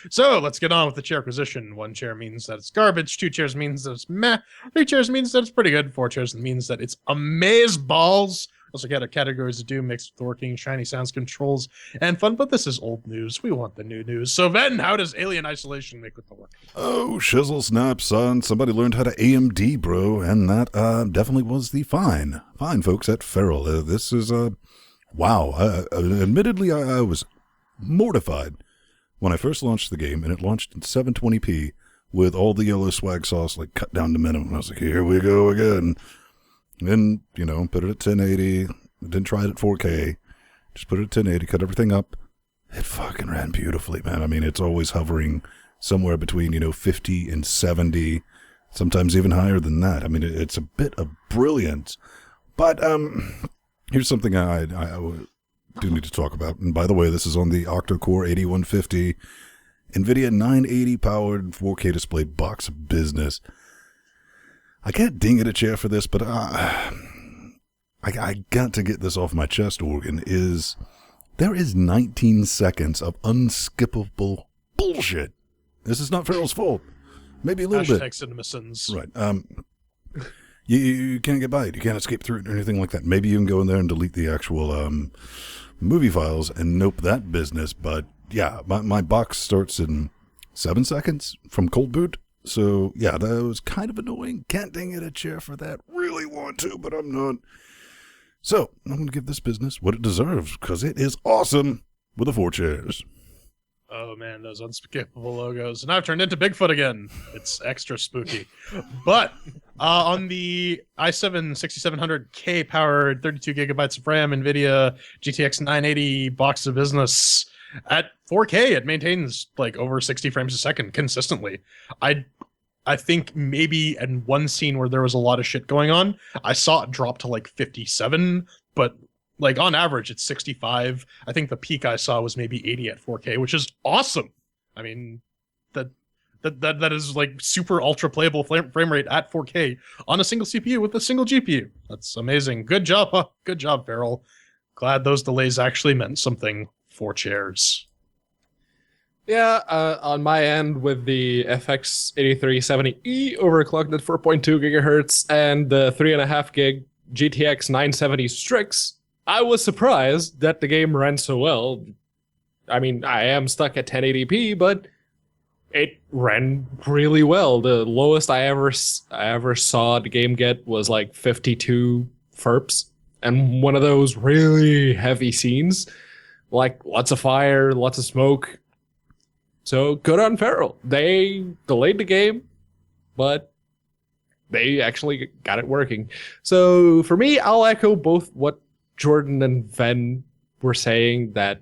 So, let's get on with the chairquisition. 1 chair means that it's garbage, 2 chairs means that it's meh, 3 chairs means that it's pretty good, 4 chairs means that it's amazeballs. Also got our categories to do, mixed with working, shiny sounds, controls, and fun, but this is old news. We want the new news. So, Ven, how does Alien Isolation make with the work? Oh, shizzle snap, son. Somebody learned how to AMD, bro, and that definitely was the fine folks at Feral. This is, wow. Admittedly, I was mortified when I first launched the game, and it launched in 720p with all the yellow swag sauce, like, cut down to minimum. I was like, here we go again. And, put it at 1080. Didn't try it at 4K. Just put it at 1080, cut everything up. It fucking ran beautifully, man. I mean, it's always hovering somewhere between, 50 and 70, sometimes even higher than that. I mean, it's a bit of brilliance. But here's something I do need to talk about. And by the way, this is on the octa-core 8150 NVIDIA 980 powered 4K display box of business. I can't ding at a chair for this, but I got to get this off my chest, Organ, there is 19 seconds of unskippable bullshit. This is not Feral's fault. Maybe a little bit. CinemaSins. Right. You can't get by it. You can't escape through it or anything like that. Maybe you can go in there and delete the actual movie files and nope that business. But yeah, my box starts in 7 seconds from cold boot. So yeah, that was kind of annoying. Can't ding at a chair for that. Really want to, but I'm not. So I'm going to give this business what it deserves because it is awesome with the 4 chairs. Oh man, those unskippable logos. And I've turned into Bigfoot again. It's extra spooky. But on the i7 6700K powered 32 gigabytes of RAM NVIDIA GTX 980 box of business at 4K, it maintains like over 60 frames a second consistently. I think maybe in one scene where there was a lot of shit going on, I saw it drop to like 57, but like on average it's 65. I think the peak I saw was maybe 80 at 4K, which is awesome. I mean, that is like super ultra playable frame rate at 4K on a single CPU with a single GPU. That's amazing. Good job, good job, Feral. Glad those delays actually meant something for chairs. Yeah, on my end with the FX 8370E overclocked at 4.2 gigahertz and the 3.5 gig GTX 970 Strix, I was surprised that the game ran so well. I mean, I am stuck at 1080p, but it ran really well. The lowest I ever saw the game get was like 52 FERPs, and one of those really heavy scenes, like lots of fire, lots of smoke. So good on Feral. They delayed the game, but they actually got it working. So for me, I'll echo both what Jordan and Ven were saying that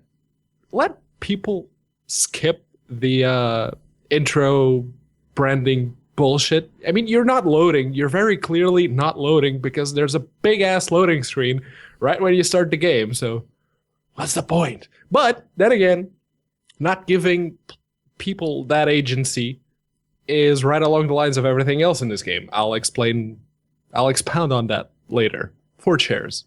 let people skip the intro branding bullshit. I mean, you're not loading. You're very clearly not loading because there's a big-ass loading screen right when you start the game. So what's the point? But then again, not giving people that agency is right along the lines of everything else in this game. I'll expound on that later. 4 chairs.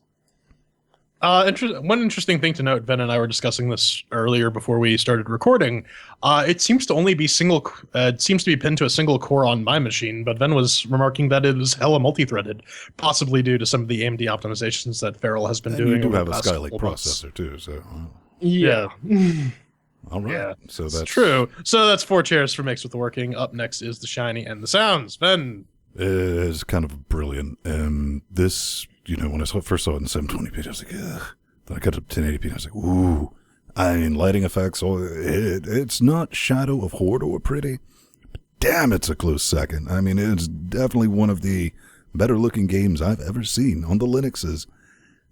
One interesting thing to note, Ben and I were discussing this earlier before we started recording. It seems to only be it seems to be pinned to a single core on my machine, but Ben was remarking that it was hella multi-threaded, possibly due to some of the AMD optimizations that Ferrell has been doing. You do over have the a past Skylake couple months. processor too, so. Yeah. All right. Yeah, So that's true. So that's 4 chairs for Mixed with the Working. Up next is the Shiny and the Sounds. Ben. It's kind of brilliant. This, when I first saw it in 720p, I was like, ugh. Then I got it to 1080p, and I was like, ooh. I mean, lighting effects, it's not Shadow of Mordor pretty. But damn, it's a close second. I mean, it's definitely one of the better-looking games I've ever seen on the Linuxes.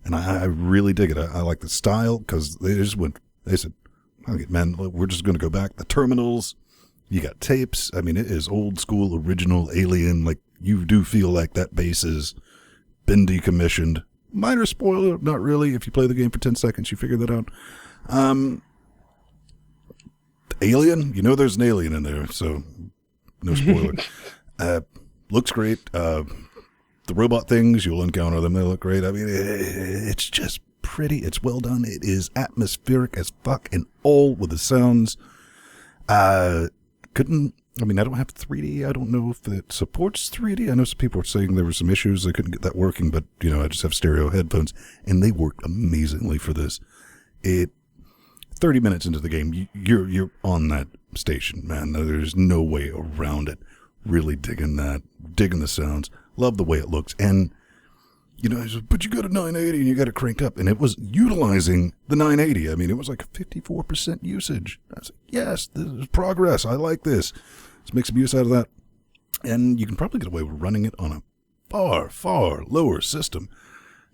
And I really dig it. I like the style, because they said, okay, man, we're just going to go back. The terminals, you got tapes. I mean, it is old school, original, alien. Like, you do feel like that base has been decommissioned. Minor spoiler, not really. If you play the game for 10 seconds, you figure that out. Alien, there's an alien in there, so no spoiler. Looks great. The robot things, you'll encounter them. They look great. I mean, it's just pretty. It's well done. It is atmospheric as fuck, and all with the sounds. I don't have 3D. I don't know if it supports 3D. I know some people were saying there were some issues. They couldn't get that working, but, I just have stereo headphones, and they worked amazingly for this. 30 minutes into the game, you're on that station, man. There's no way around it. Really digging that. Digging the sounds. Love the way it looks. And, but you got a 980 and you got it cranked up, and it was utilizing the 980. I mean, it was like a 54% usage. I was like, yes, this is progress. I like this. Let's make some use out of that. And you can probably get away with running it on a far, far lower system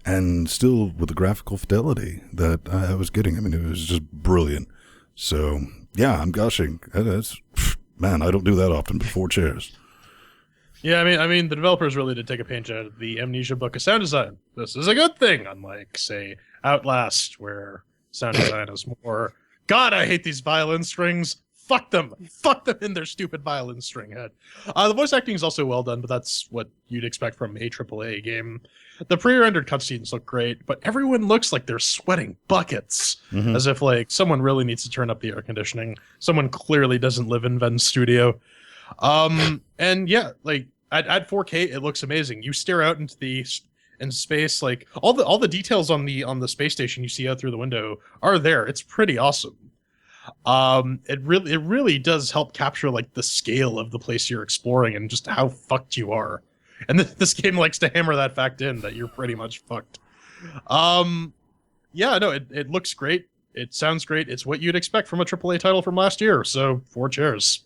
and still with the graphical fidelity that I was getting. I mean, it was just brilliant. So, yeah, I'm gushing. Man, I don't do that often, but 4 chairs. Yeah, I mean, the developers really did take a page out of the Amnesia book of sound design. This is a good thing, unlike, say, Outlast, where sound design is more, God, I hate these violin strings. Fuck them. Fuck them in their stupid violin string head. The voice acting is also well done, but that's what you'd expect from a AAA game. The pre-rendered cutscenes look great, but everyone looks like they're sweating buckets, as if, someone really needs to turn up the air conditioning. Someone clearly doesn't live in Ven's studio. And yeah, at 4K, it looks amazing. You stare out into space, all the details on the space station you see out through the window are there. It's pretty awesome. It really does help capture the scale of the place you're exploring and just how fucked you are. And this game likes to hammer that fact in that you're pretty much fucked. Yeah, no, it looks great. It sounds great. It's what you'd expect from a AAA title from last year. So 4 chairs.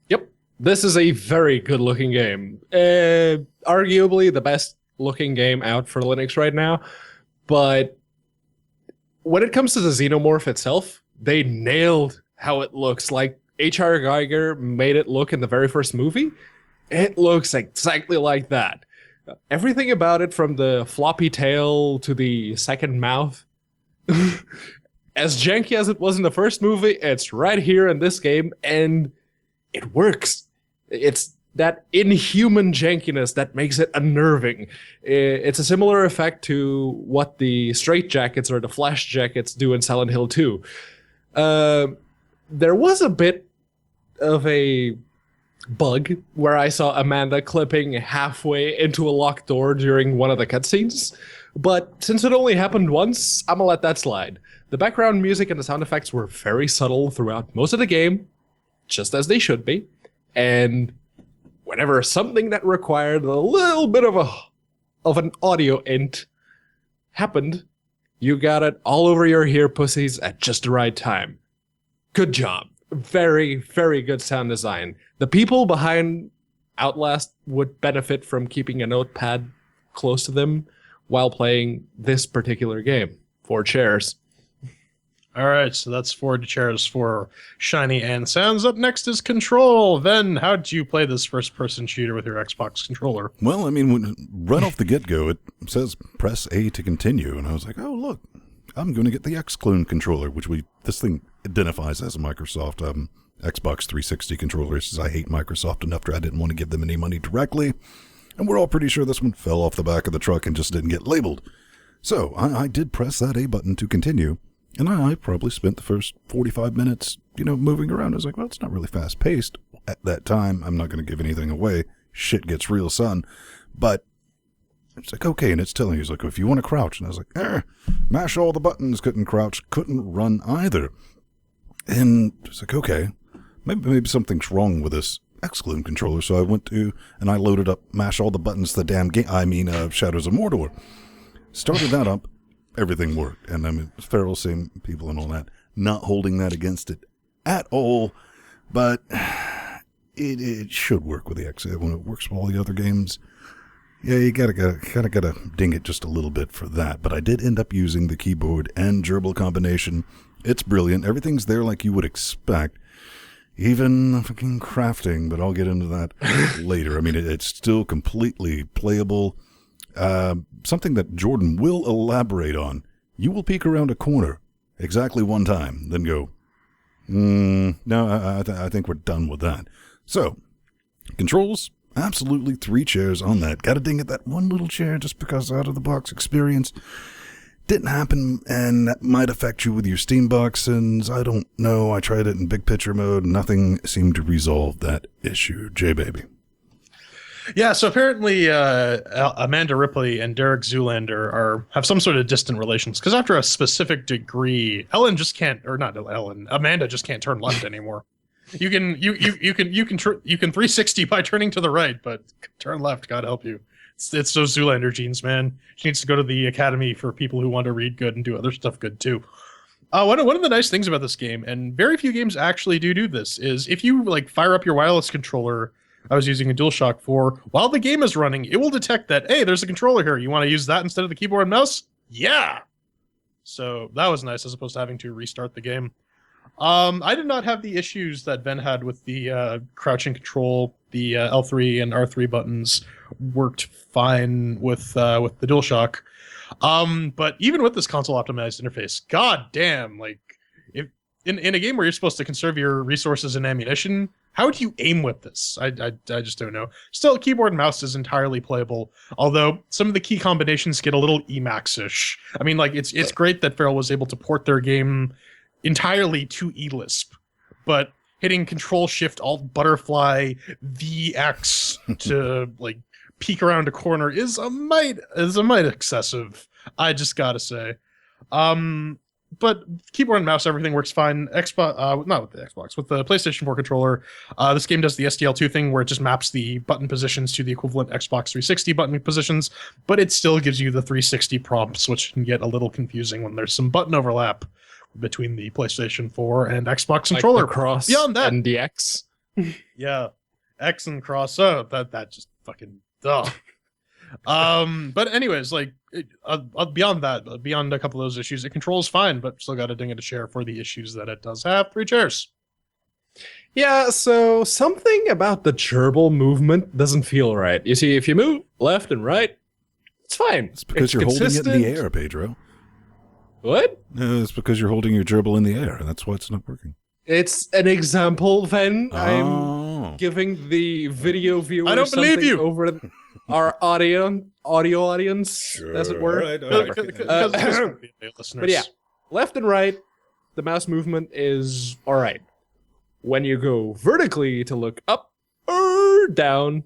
Yep. This is a very good looking game. Arguably the best looking game out for Linux right now. But when it comes to the Xenomorph itself, they nailed how it looks. Like H.R. Geiger made it look in the very first movie. It looks exactly like that. Everything about it, from the floppy tail to the second mouth, as janky as it was in the first movie, it's right here in this game, and it works. It's that inhuman jankiness that makes it unnerving. It's a similar effect to what the straitjackets or the flash jackets do in Silent Hill 2. There was a bit of a bug where I saw Amanda clipping halfway into a locked door during one of the cutscenes, but since it only happened once, I'm gonna let that slide. The background music and the sound effects were very subtle throughout most of the game, just as they should be, and whenever something that required a little bit of an audio int happened, you got it all over your ear pussies at just the right time. Good job. Very, very good sound design. The people behind Outlast would benefit from keeping a notepad close to them while playing this particular game. 4 chairs. All right, so that's 4 chairs for Shiny and Sans. Up next is Control. Then, how'd you play this first-person shooter with your Xbox controller? Well, I mean, right off the get-go, it says press A to continue, and I was like, oh, look, I'm going to get the X-Clone controller, which this thing identifies as a Microsoft Xbox 360 controller. It says I hate Microsoft enough to I didn't want to give them any money directly, and we're all pretty sure this one fell off the back of the truck and just didn't get labeled. So I did press that A button to continue. And I probably spent the first 45 minutes, moving around. I was like, well, it's not really fast-paced at that time. I'm not going to give anything away. Shit gets real, son. But it's like, okay, and it's telling you, it's like, if you want to crouch. And I was like, mash all the buttons, couldn't crouch, couldn't run either. And it's like, okay, maybe something's wrong with this X-Clone controller. So I went to, and I loaded up, mash all the buttons, Shadows of Mordor. Started that up. Everything worked, and I mean, Feral, same people and all that, not holding that against it at all, but it should work with the X. When it works with all the other games, yeah, you gotta ding it just a little bit for that, but I did end up using the keyboard and gerbil combination. It's brilliant. Everything's there like you would expect, even fucking crafting, but I'll get into that later. I mean, it's still completely playable. Something that Jordan will elaborate on. You will peek around a corner exactly one time, then go, no, I think we're done with that. So, controls, absolutely 3 chairs on that. Got to ding at that one little chair just because out-of-the-box experience didn't happen, and that might affect you with your Steam boxes. I don't know. I tried it in big picture mode. Nothing seemed to resolve that issue. J-Baby. Yeah, so apparently Amanda Ripley and Derek Zoolander have some sort of distant relations, because after a specific degree, Amanda just can't turn left anymore. You can 360 by turning to the right, but turn left, God help you. It's those Zoolander genes, man. She needs to go to the academy for people who want to read good and do other stuff good too. One of the nice things about this game, and very few games actually do this, is if you fire up your wireless controller. I was using a DualShock 4. While the game is running, it will detect that, hey, there's a controller here. You want to use that instead of the keyboard and mouse? Yeah! So that was nice, as opposed to having to restart the game. I did not have the issues that Ben had with the crouching control. The L3 and R3 buttons worked fine with the DualShock. But even with this console-optimized interface, god damn, if in a game where you're supposed to conserve your resources and ammunition, how do you aim with this? I just don't know. Still, keyboard and mouse is entirely playable, although some of the key combinations get a little Emacs-ish. I mean, it's great that Feral was able to port their game entirely to eLisp, but hitting Control-Shift-Alt butterfly VX to peek around a corner is a mite excessive. I just gotta say. But keyboard and mouse, everything works fine. Not with the Xbox, with the PlayStation 4 controller. This game does the SDL2 thing where it just maps the button positions to the equivalent Xbox 360 button positions, but it still gives you the 360 prompts, which can get a little confusing when there's some button overlap between the PlayStation 4 and Xbox controller. Like the cross beyond that, and the X. Yeah, X and cross. Oh, that just fucking duh. But anyways, beyond that, beyond a couple of those issues, it controls fine, but still got to ding it a chair for the issues that it does have. 3 chairs. Yeah, so something about the gerbil movement doesn't feel right. You see, if you move left and right, it's fine. It's because you're holding it in the air, Pedro. What? No, it's because you're holding your gerbil in the air, and that's why it's not working. It's an example, then. I'm giving the video viewer I don't believe you. over our audio audience, Sure. as it were. Right, But yeah, left and right, the mouse movement is all right. When you go vertically to look up or down,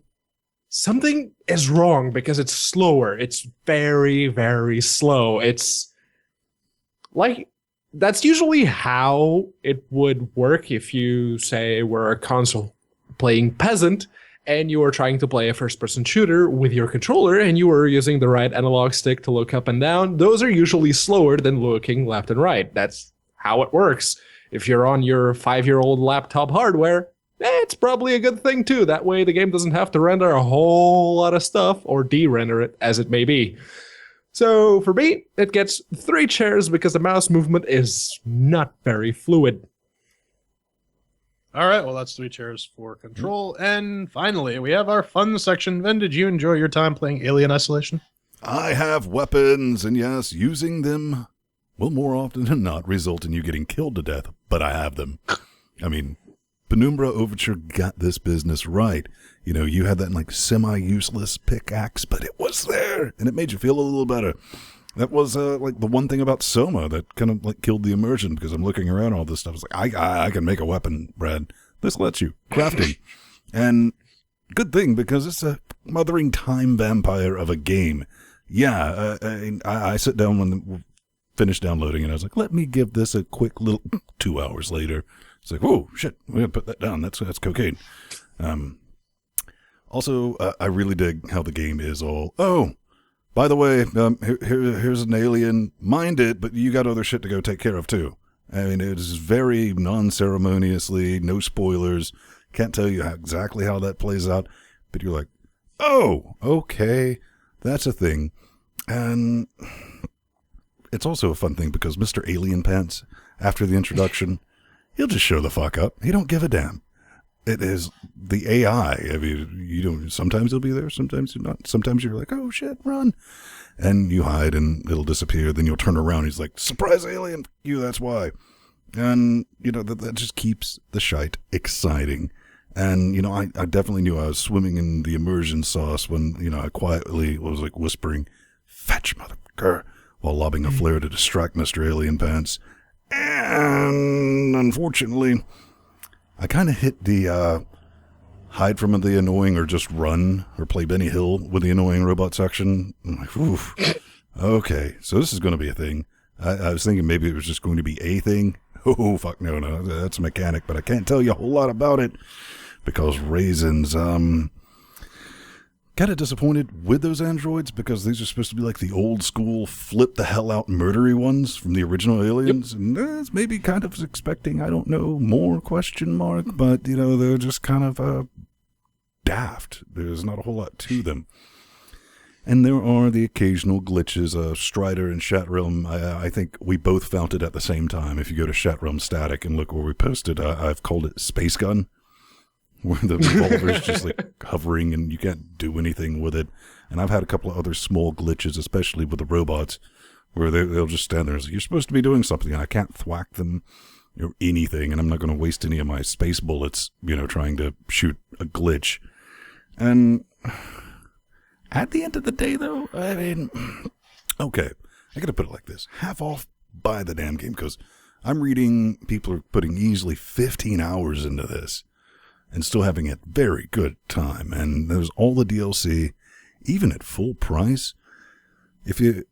something is wrong because it's slower. It's very, very slow. It's that's usually how it would work if you, say, were a console playing peasant and you were trying to play a first-person shooter with your controller and you were using the right analog stick to look up and down. Those are usually slower than looking left and right. That's how it works. If you're on your 5-year-old laptop hardware, it's probably a good thing too. That way the game doesn't have to render a whole lot of stuff or de-render it as it may be. So for me, it gets 3 chairs because the mouse movement is not very fluid. All right, well, that's 3 chairs for control. And finally, we have our fun section. Vin, did you enjoy your time playing Alien Isolation? I have weapons, and yes, using them will more often than not result in you getting killed to death, but I have them. I mean, Penumbra Overture got this business right. You know, you had that like semi-useless pickaxe, but it was there, and it made you feel a little better. That was like the one thing about Soma that kind of like killed the immersion, because I'm looking around all this stuff. It's like, I can make a weapon, Brad. This lets you. Crafting. And good thing, because it's a mothering time vampire of a game. Yeah, I sit down when we finished downloading, and I was like, let me give this a quick little 2 hours later. It's like, whoa, shit, we gotta put that down. That's cocaine. Also, I really dig how the game is all, oh, by the way, here's an alien. Mind it, but you got other shit to go take care of, too. I mean, it is very non-ceremoniously, no spoilers. Can't tell you exactly how that plays out, but you're like, oh, okay, that's a thing. And it's also a fun thing because Mr. Alien Pants, after the introduction, he'll just show the fuck up. He don't give a damn. It is the AI. I mean, you don't. Sometimes he'll be there. Sometimes you're not. Sometimes you're like, oh shit, run, and you hide and it'll disappear. Then you'll turn around. He's like, surprise alien, you. That's why. And you know that just keeps the shite exciting. And you know, I definitely knew I was swimming in the immersion sauce when I quietly was like whispering, "Fetch, motherfucker," while lobbing a flare to distract Mr. Alien Pants. And unfortunately, I kind of hit the hide from the annoying or just run or play Benny Hill with the annoying robot section. I'm like, oof. Okay, so this is going to be a thing. I was thinking maybe it was just going to be a thing. Oh, fuck, no, that's a mechanic, but I can't tell you a whole lot about it because Raisins, kind of disappointed with those androids because these are supposed to be like the old school flip the hell out murdery ones from the original Aliens. Yep. And that's maybe kind of expecting, I don't know, more question mark, but they're just kind of daft. There's not a whole lot to them. And there are the occasional glitches. Strider and Shatrealm, I think we both felt it at the same time. If you go to Shatrealm Static and look where we posted, I've called it Space Gun, where the revolver is just like hovering and you can't do anything with it. And I've had a couple of other small glitches, especially with the robots, where they'll just stand there and say, you're supposed to be doing something, and I can't thwack them or anything, and I'm not going to waste any of my space bullets, trying to shoot a glitch. And at the end of the day, though, I mean, okay, I got to put it like this. Half off buy the damn game, because I'm reading people are putting easily 15 hours into this and still having a very good time. And there's all the DLC, even at full price. If you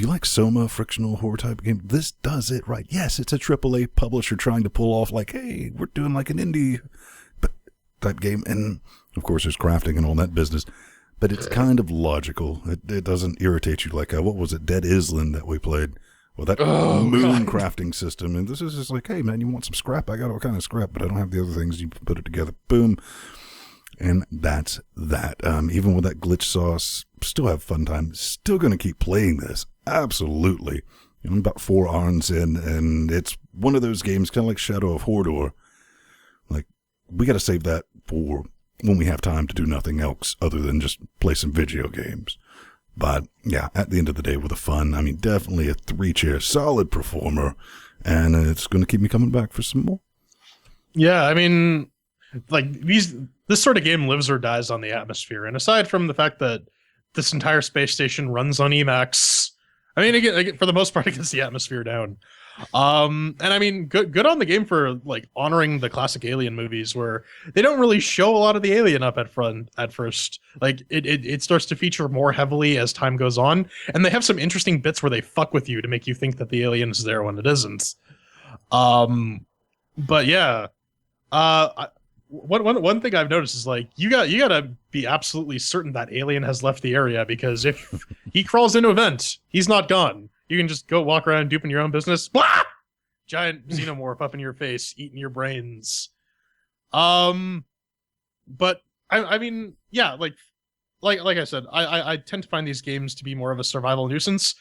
like Soma, frictional horror type game, this does it right. Yes, it's a AAA publisher trying to pull off like, hey, we're doing like an indie type game. And of course there's crafting and all that business. But it's kind of logical. It doesn't irritate you like, what was it, Dead Island that we played? Well, that moon crafting system. And this is just like, hey, man, you want some scrap? I got all kind of scrap, but I don't have the other things. You put it together. Boom. And that's that. Even with that glitch sauce, still have fun time. Still going to keep playing this. Absolutely. I'm about 4 hours in, and it's one of those games, kind of like Shadow of Mordor. Like, we got to save that for when we have time to do nothing else other than just play some video games. But yeah, at the end of the day, with the fun, I mean, definitely a 3-chair solid performer, and it's going to keep me coming back for some more. Yeah, I mean, like this sort of game lives or dies on the atmosphere. And aside from the fact that this entire space station runs on Emacs, I mean, again, for the most part, it gets the atmosphere down. And I mean, good on the game for like honoring the classic Alien movies, where they don't really show a lot of the alien up at first. Like it starts to feature more heavily as time goes on, and they have some interesting bits where they fuck with you to make you think that the alien is there when it isn't. But yeah, one thing I've noticed is like you gotta be absolutely certain that alien has left the area, because if he crawls into a vent, he's not gone. You can just go walk around duping your own business. Blah! Giant xenomorph up in your face, eating your brains. But I mean, yeah, like like I said, I tend to find these games to be more of a survival nuisance.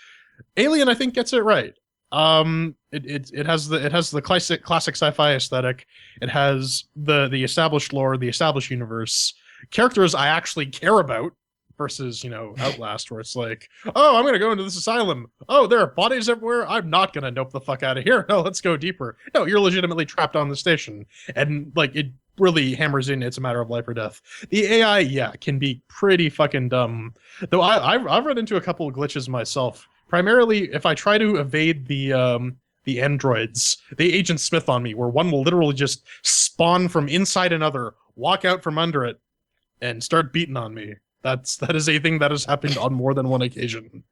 Alien, I think, gets it right. It has the classic sci-fi aesthetic. It has the established lore, the established universe, characters I actually care about, versus, Outlast, where it's like, oh, I'm gonna go into this asylum. Oh, there are bodies everywhere. I'm not gonna nope the fuck out of here. No, let's go deeper. No, you're legitimately trapped on the station, and like it really hammers in. It's a matter of life or death. The AI, yeah, can be pretty fucking dumb. Though I've run into a couple of glitches myself. Primarily, if I try to evade the androids, they Agent Smith on me, where one will literally just spawn from inside another, walk out from under it, and start beating on me. That is a thing that has happened on more than one occasion,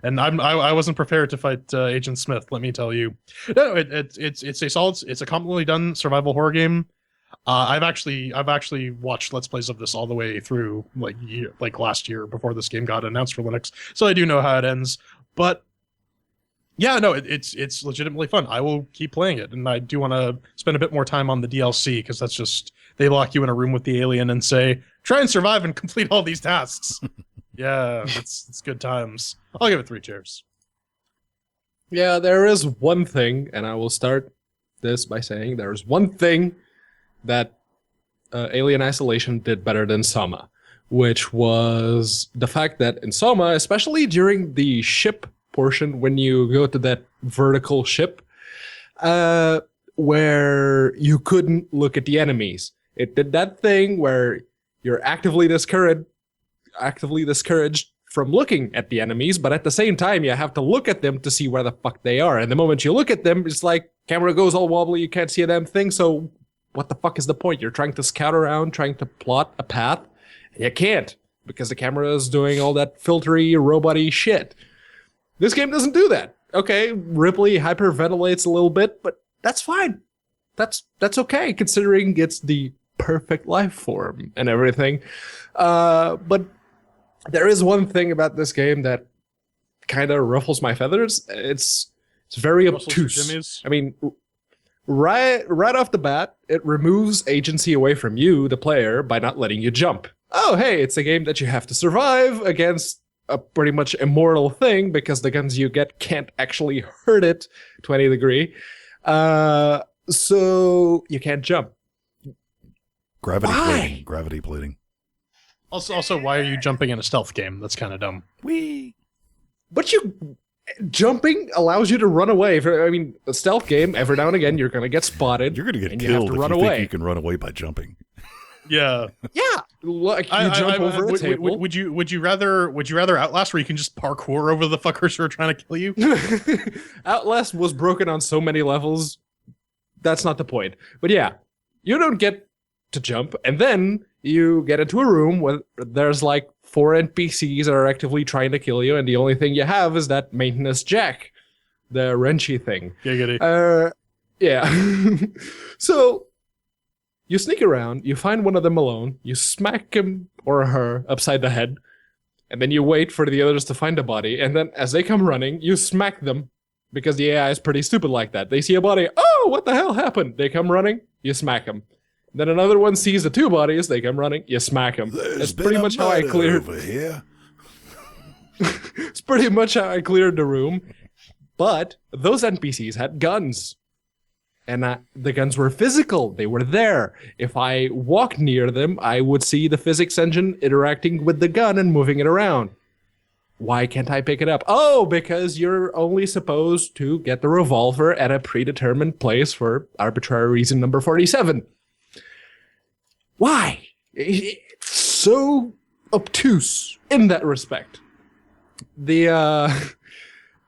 and I wasn't prepared to fight Agent Smith. Let me tell you, no, it's a solid, it's a competently done survival horror game. I've actually watched Let's Plays of this all the way through, like last year before this game got announced for Linux, so I do know how it ends. But yeah, no, it's legitimately fun. I will keep playing it, and I do want to spend a bit more time on the DLC, because that's just, they lock you in a room with the alien and say, try and survive and complete all these tasks. Yeah, it's good times. I'll give it 3 chairs. Yeah, there is one thing, and I will start this by saying there is one thing that Alien Isolation did better than Soma, which was the fact that in Soma, especially during the ship portion, when you go to that vertical ship, where you couldn't look at the enemies. It did that thing where you're actively discouraged from looking at the enemies, but at the same time, you have to look at them to see where the fuck they are. And the moment you look at them, it's like, camera goes all wobbly, you can't see a damn thing, so what the fuck is the point? You're trying to scout around, trying to plot a path, and you can't, because the camera is doing all that filtery, robot-y shit. This game doesn't do that. Okay, Ripley hyperventilates a little bit, but that's fine. That's okay, considering it's the perfect life form and everything. But there is one thing about this game that kind of ruffles my feathers. It's very obtuse. I mean, right off the bat, it removes agency away from you, the player, by not letting you jump. Oh, hey, it's a game that you have to survive against a pretty much immortal thing, because the guns you get can't actually hurt it to any degree. So you can't jump. Gravity plating. Also, why are you jumping in a stealth game? That's kind of dumb. Whee! But jumping allows you to run away. A stealth game, every now and again, you're going to get spotted. You're going to get and killed you have to if run you away. think you can run away by jumping. Yeah. Yeah. Like, you jump over a table. Would you rather Outlast, where you can just parkour over the fuckers who are trying to kill you? Outlast was broken on so many levels. That's not the point. But yeah, you don't get to jump, and then you get into a room where there's like 4 NPCs that are actively trying to kill you, and the only thing you have is that maintenance jack, the wrenchy thing. Yeah. So you sneak around, you find one of them alone, you smack him or her upside the head, and then you wait for the others to find a body, and then as they come running, you smack them, because the AI is pretty stupid like that. They see a body, oh, what the hell happened? They come running, you smack them. Then another one sees the 2 bodies, they come running, you smack them. That's pretty much how I cleared over here. It's pretty much how I cleared the room. But those NPCs had guns. And the guns were physical. They were there. If I walked near them, I would see the physics engine interacting with the gun and moving it around. Why can't I pick it up? Oh, because you're only supposed to get the revolver at a predetermined place for arbitrary reason number 47. Why? It's so obtuse in that respect. I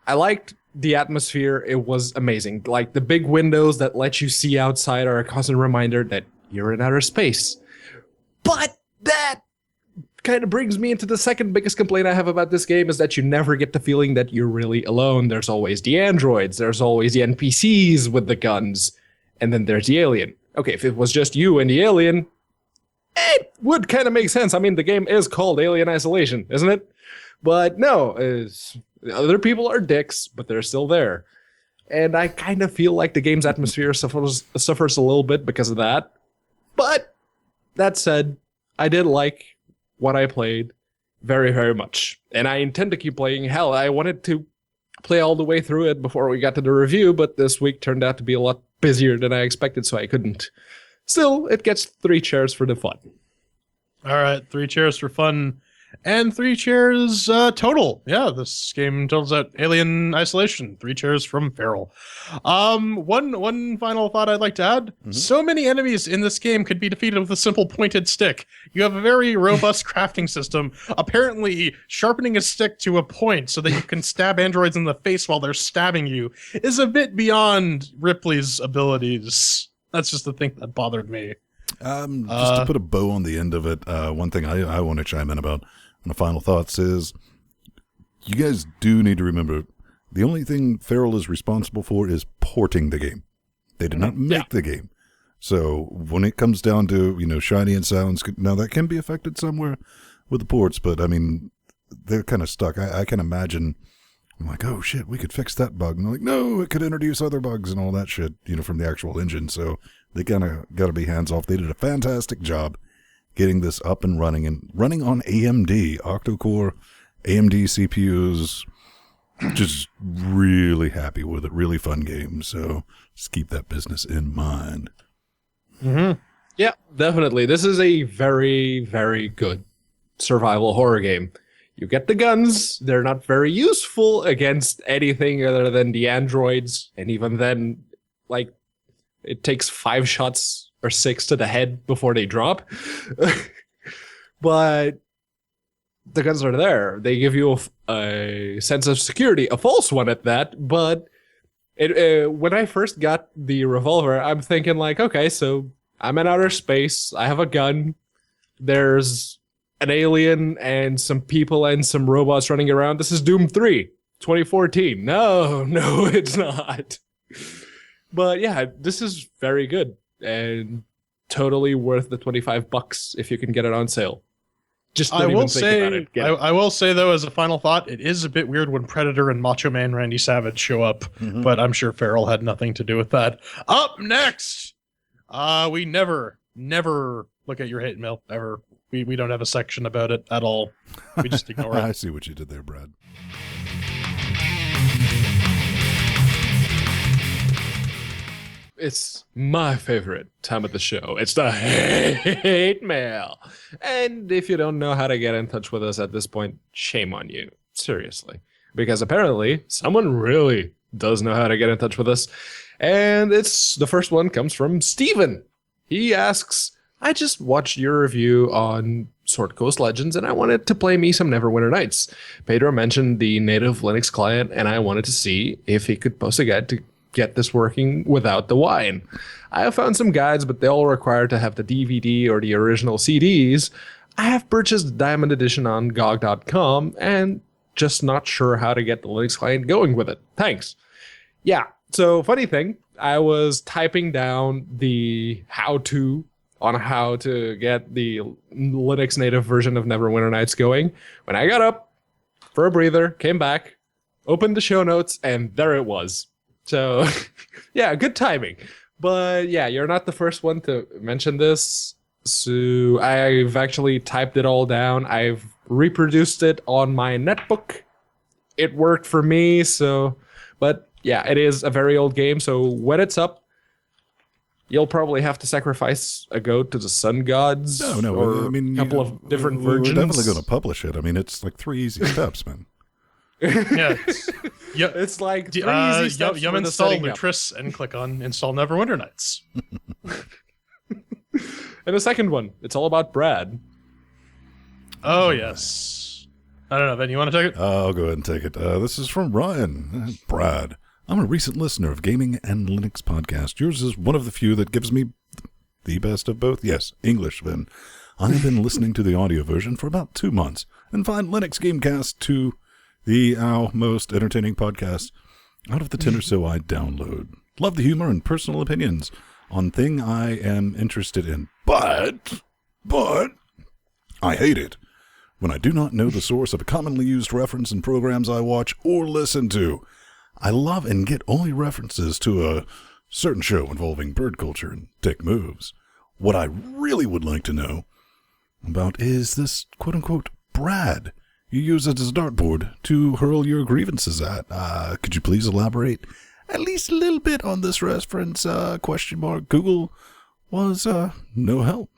liked the atmosphere. It was amazing. Like, the big windows that let you see outside are a constant reminder that you're in outer space. But that kind of brings me into the second biggest complaint I have about this game, is that you never get the feeling that you're really alone. There's always the androids, there's always the NPCs with the guns, and then there's the alien. Okay, if it was just you and the alien, it would kind of make sense. I mean, the game is called Alien Isolation, isn't it? But no, other people are dicks, but they're still there. And I kind of feel like the game's atmosphere suffers a little bit because of that. But that said, I did like what I played. very, very much. And I intend to keep playing. Hell, I wanted to play all the way through it before we got to the review, but this week turned out to be a lot busier than I expected, so I couldn't. Still, it gets 3 chairs for the fun. All right, 3 chairs for fun, and 3 chairs total. Yeah, this game totals out Alien Isolation. 3 chairs from Feral. One final thought I'd like to add. So many enemies in this game could be defeated with a simple pointed stick. You have a very robust crafting system. Apparently, sharpening a stick to a point so that you can stab androids in the face while they're stabbing you is a bit beyond Ripley's abilities. That's just the thing that bothered me. Just to put a bow on the end of it, one thing I want to chime in about on the final thoughts is you guys do need to remember the only thing Feral is responsible for is porting the game. They did not make the game. So when it comes down to, shiny and sounds, now that can be affected somewhere with the ports, but I mean, they're kind of stuck. I can imagine, I'm like, oh shit, we could fix that bug. And they're like, no, it could introduce other bugs and all that shit, from the actual engine. So they kind of got to be hands off. They did a fantastic job getting this up and running on AMD, octa-core AMD CPUs. Just really happy with it. Really fun game. So just keep that business in mind. Mm-hmm. Yeah, definitely. This is a very, very good survival horror game. You get the guns. They're not very useful against anything other than the androids. And even then, it takes 5 shots or 6 to the head before they drop. But the guns are there. They give you a sense of security, a false one at that. But when I first got the revolver, I'm thinking okay, so I'm in outer space. I have a gun. There's an alien and some people and some robots running around. This is Doom 3, 2014. No, it's not. But yeah, this is very good and totally worth the $25 if you can get it on sale. Just don't even think about it. I will say, though, as a final thought, it is a bit weird when Predator and Macho Man Randy Savage show up, but I'm sure Feral had nothing to do with that. Up next, we never look at your hate mail, ever. We don't have a section about it at all. We just ignore it. I see what you did there, Brad. It's my favorite time of the show. It's the hate mail. And if you don't know how to get in touch with us at this point, shame on you. Seriously. Because apparently, someone really does know how to get in touch with us. And the first one comes from Steven. He asks, I just watched your review on Sword Coast Legends, and I wanted to play me some Neverwinter Nights. Pedro mentioned the native Linux client, and I wanted to see if he could post a guide to get this working without the wine. I have found some guides, but they all require to have the DVD or the original CDs. I have purchased the Diamond Edition on GOG.com and just not sure how to get the Linux client going with it. Thanks. Yeah, so funny thing, I was typing down the how-to on how to get the Linux native version of Neverwinter Nights going. When I got up for a breather, came back, opened the show notes, and there it was. So, yeah, good timing. But yeah, you're not the first one to mention this. So I've actually typed it all down. I've reproduced it on my netbook. It worked for me. But yeah, it is a very old game. So when it's up, you'll probably have to sacrifice a goat to the sun gods. No, or I mean, a couple of different versions. We're definitely going to publish it. I mean, it's like 3 easy steps, man. Yeah, it's like 3 easy steps. Yum install Lutris and click on install Neverwinter Nights. And the second one, it's all about Brad. Oh yes. I don't know. Ben, you want to take it? I'll go ahead and take it. This is from Ryan. Brad, I'm a recent listener of Gaming and Linux podcast. Yours is one of the few that gives me the best of both. Yes, English, then. I have been listening to the audio version for about 2 months and find LinuxGameCast to the most entertaining podcast out of the 10 or so I download. Love the humor and personal opinions on thing I am interested in. But I hate it when I do not know the source of a commonly used reference in programs I watch or listen to. I love and get only references to a certain show involving bird culture and dick moves. What I really would like to know about is this quote-unquote Brad, you use it as a dartboard to hurl your grievances at. Could you please elaborate at least a little bit on this reference? ? Google was no help.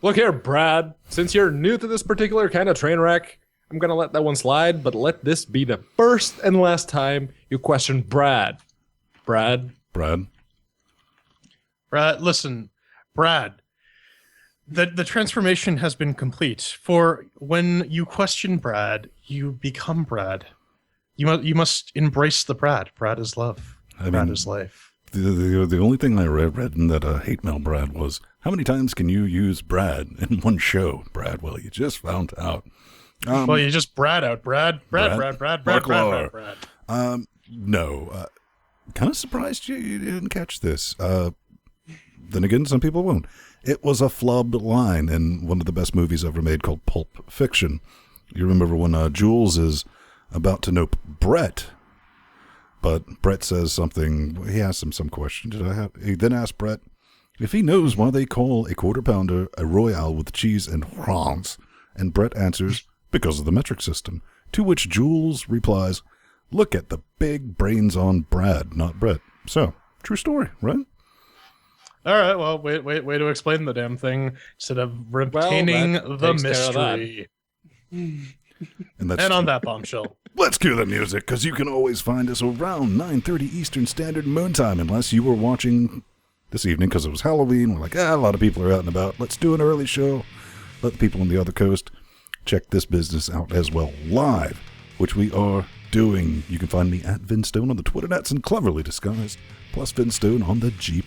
Look here, Brad. Since you're new to this particular kind of train wreck, I'm gonna let that one slide, but let this be the first and last time you question Brad. Brad? Brad? Listen, Brad. The transformation has been complete. For when you question Brad, you become Brad. You must embrace the Brad. Brad is love. Brad is life. The only thing I read in that hate mail, Brad, was how many times can you use Brad in one show, Brad? Well, you just found out. Well, you just Brad out. Brad. No. Kind of surprised you didn't catch this. Then again, some people won't. It was a flubbed line in one of the best movies ever made called Pulp Fiction. You remember when Jules is about to nope Brett, but Brett says something. He asks him some question. He then asks Brett if he knows why they call a quarter pounder a royale with cheese and France, and Brett answers, because of the metric system, to which Jules replies, look at the big brains on Brad, not Brett. So, true story, right? All right, well, way to explain the damn thing instead of retaining the mystery. And on that bombshell. Let's cue the music, because you can always find us around 9:30 Eastern Standard Moon Time, unless you were watching this evening because it was Halloween. We're like, a lot of people are out and about. Let's do an early show. Let the people on the other coast check this business out as well live, which we are doing. You can find me at Vinstone on the Twitter nets and Cleverly Disguised, plus Vinstone on the G+.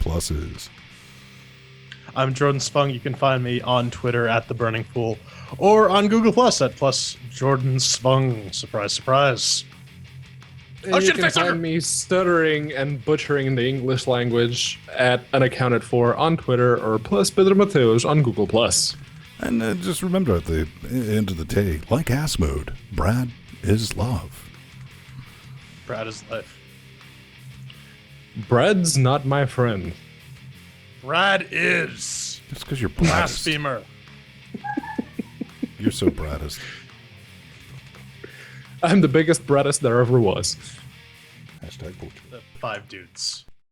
I'm Jordan Spung. You can find me on Twitter at The Burning Fool or on Google Plus at plus Jordan Spung. Surprise, surprise. And you can find me stuttering and butchering the English language at Unaccounted For on Twitter or plus Pedro Mateos on Google Plus. And just remember, at the end of the day, like ass mode, Brad is love. Brad is life. Brad's not my friend. Brad is. Just because you're Bradist. Blasphemer. You're so Bradist. I'm the biggest Bradist there ever was. Hashtag poetry. The 5 dudes.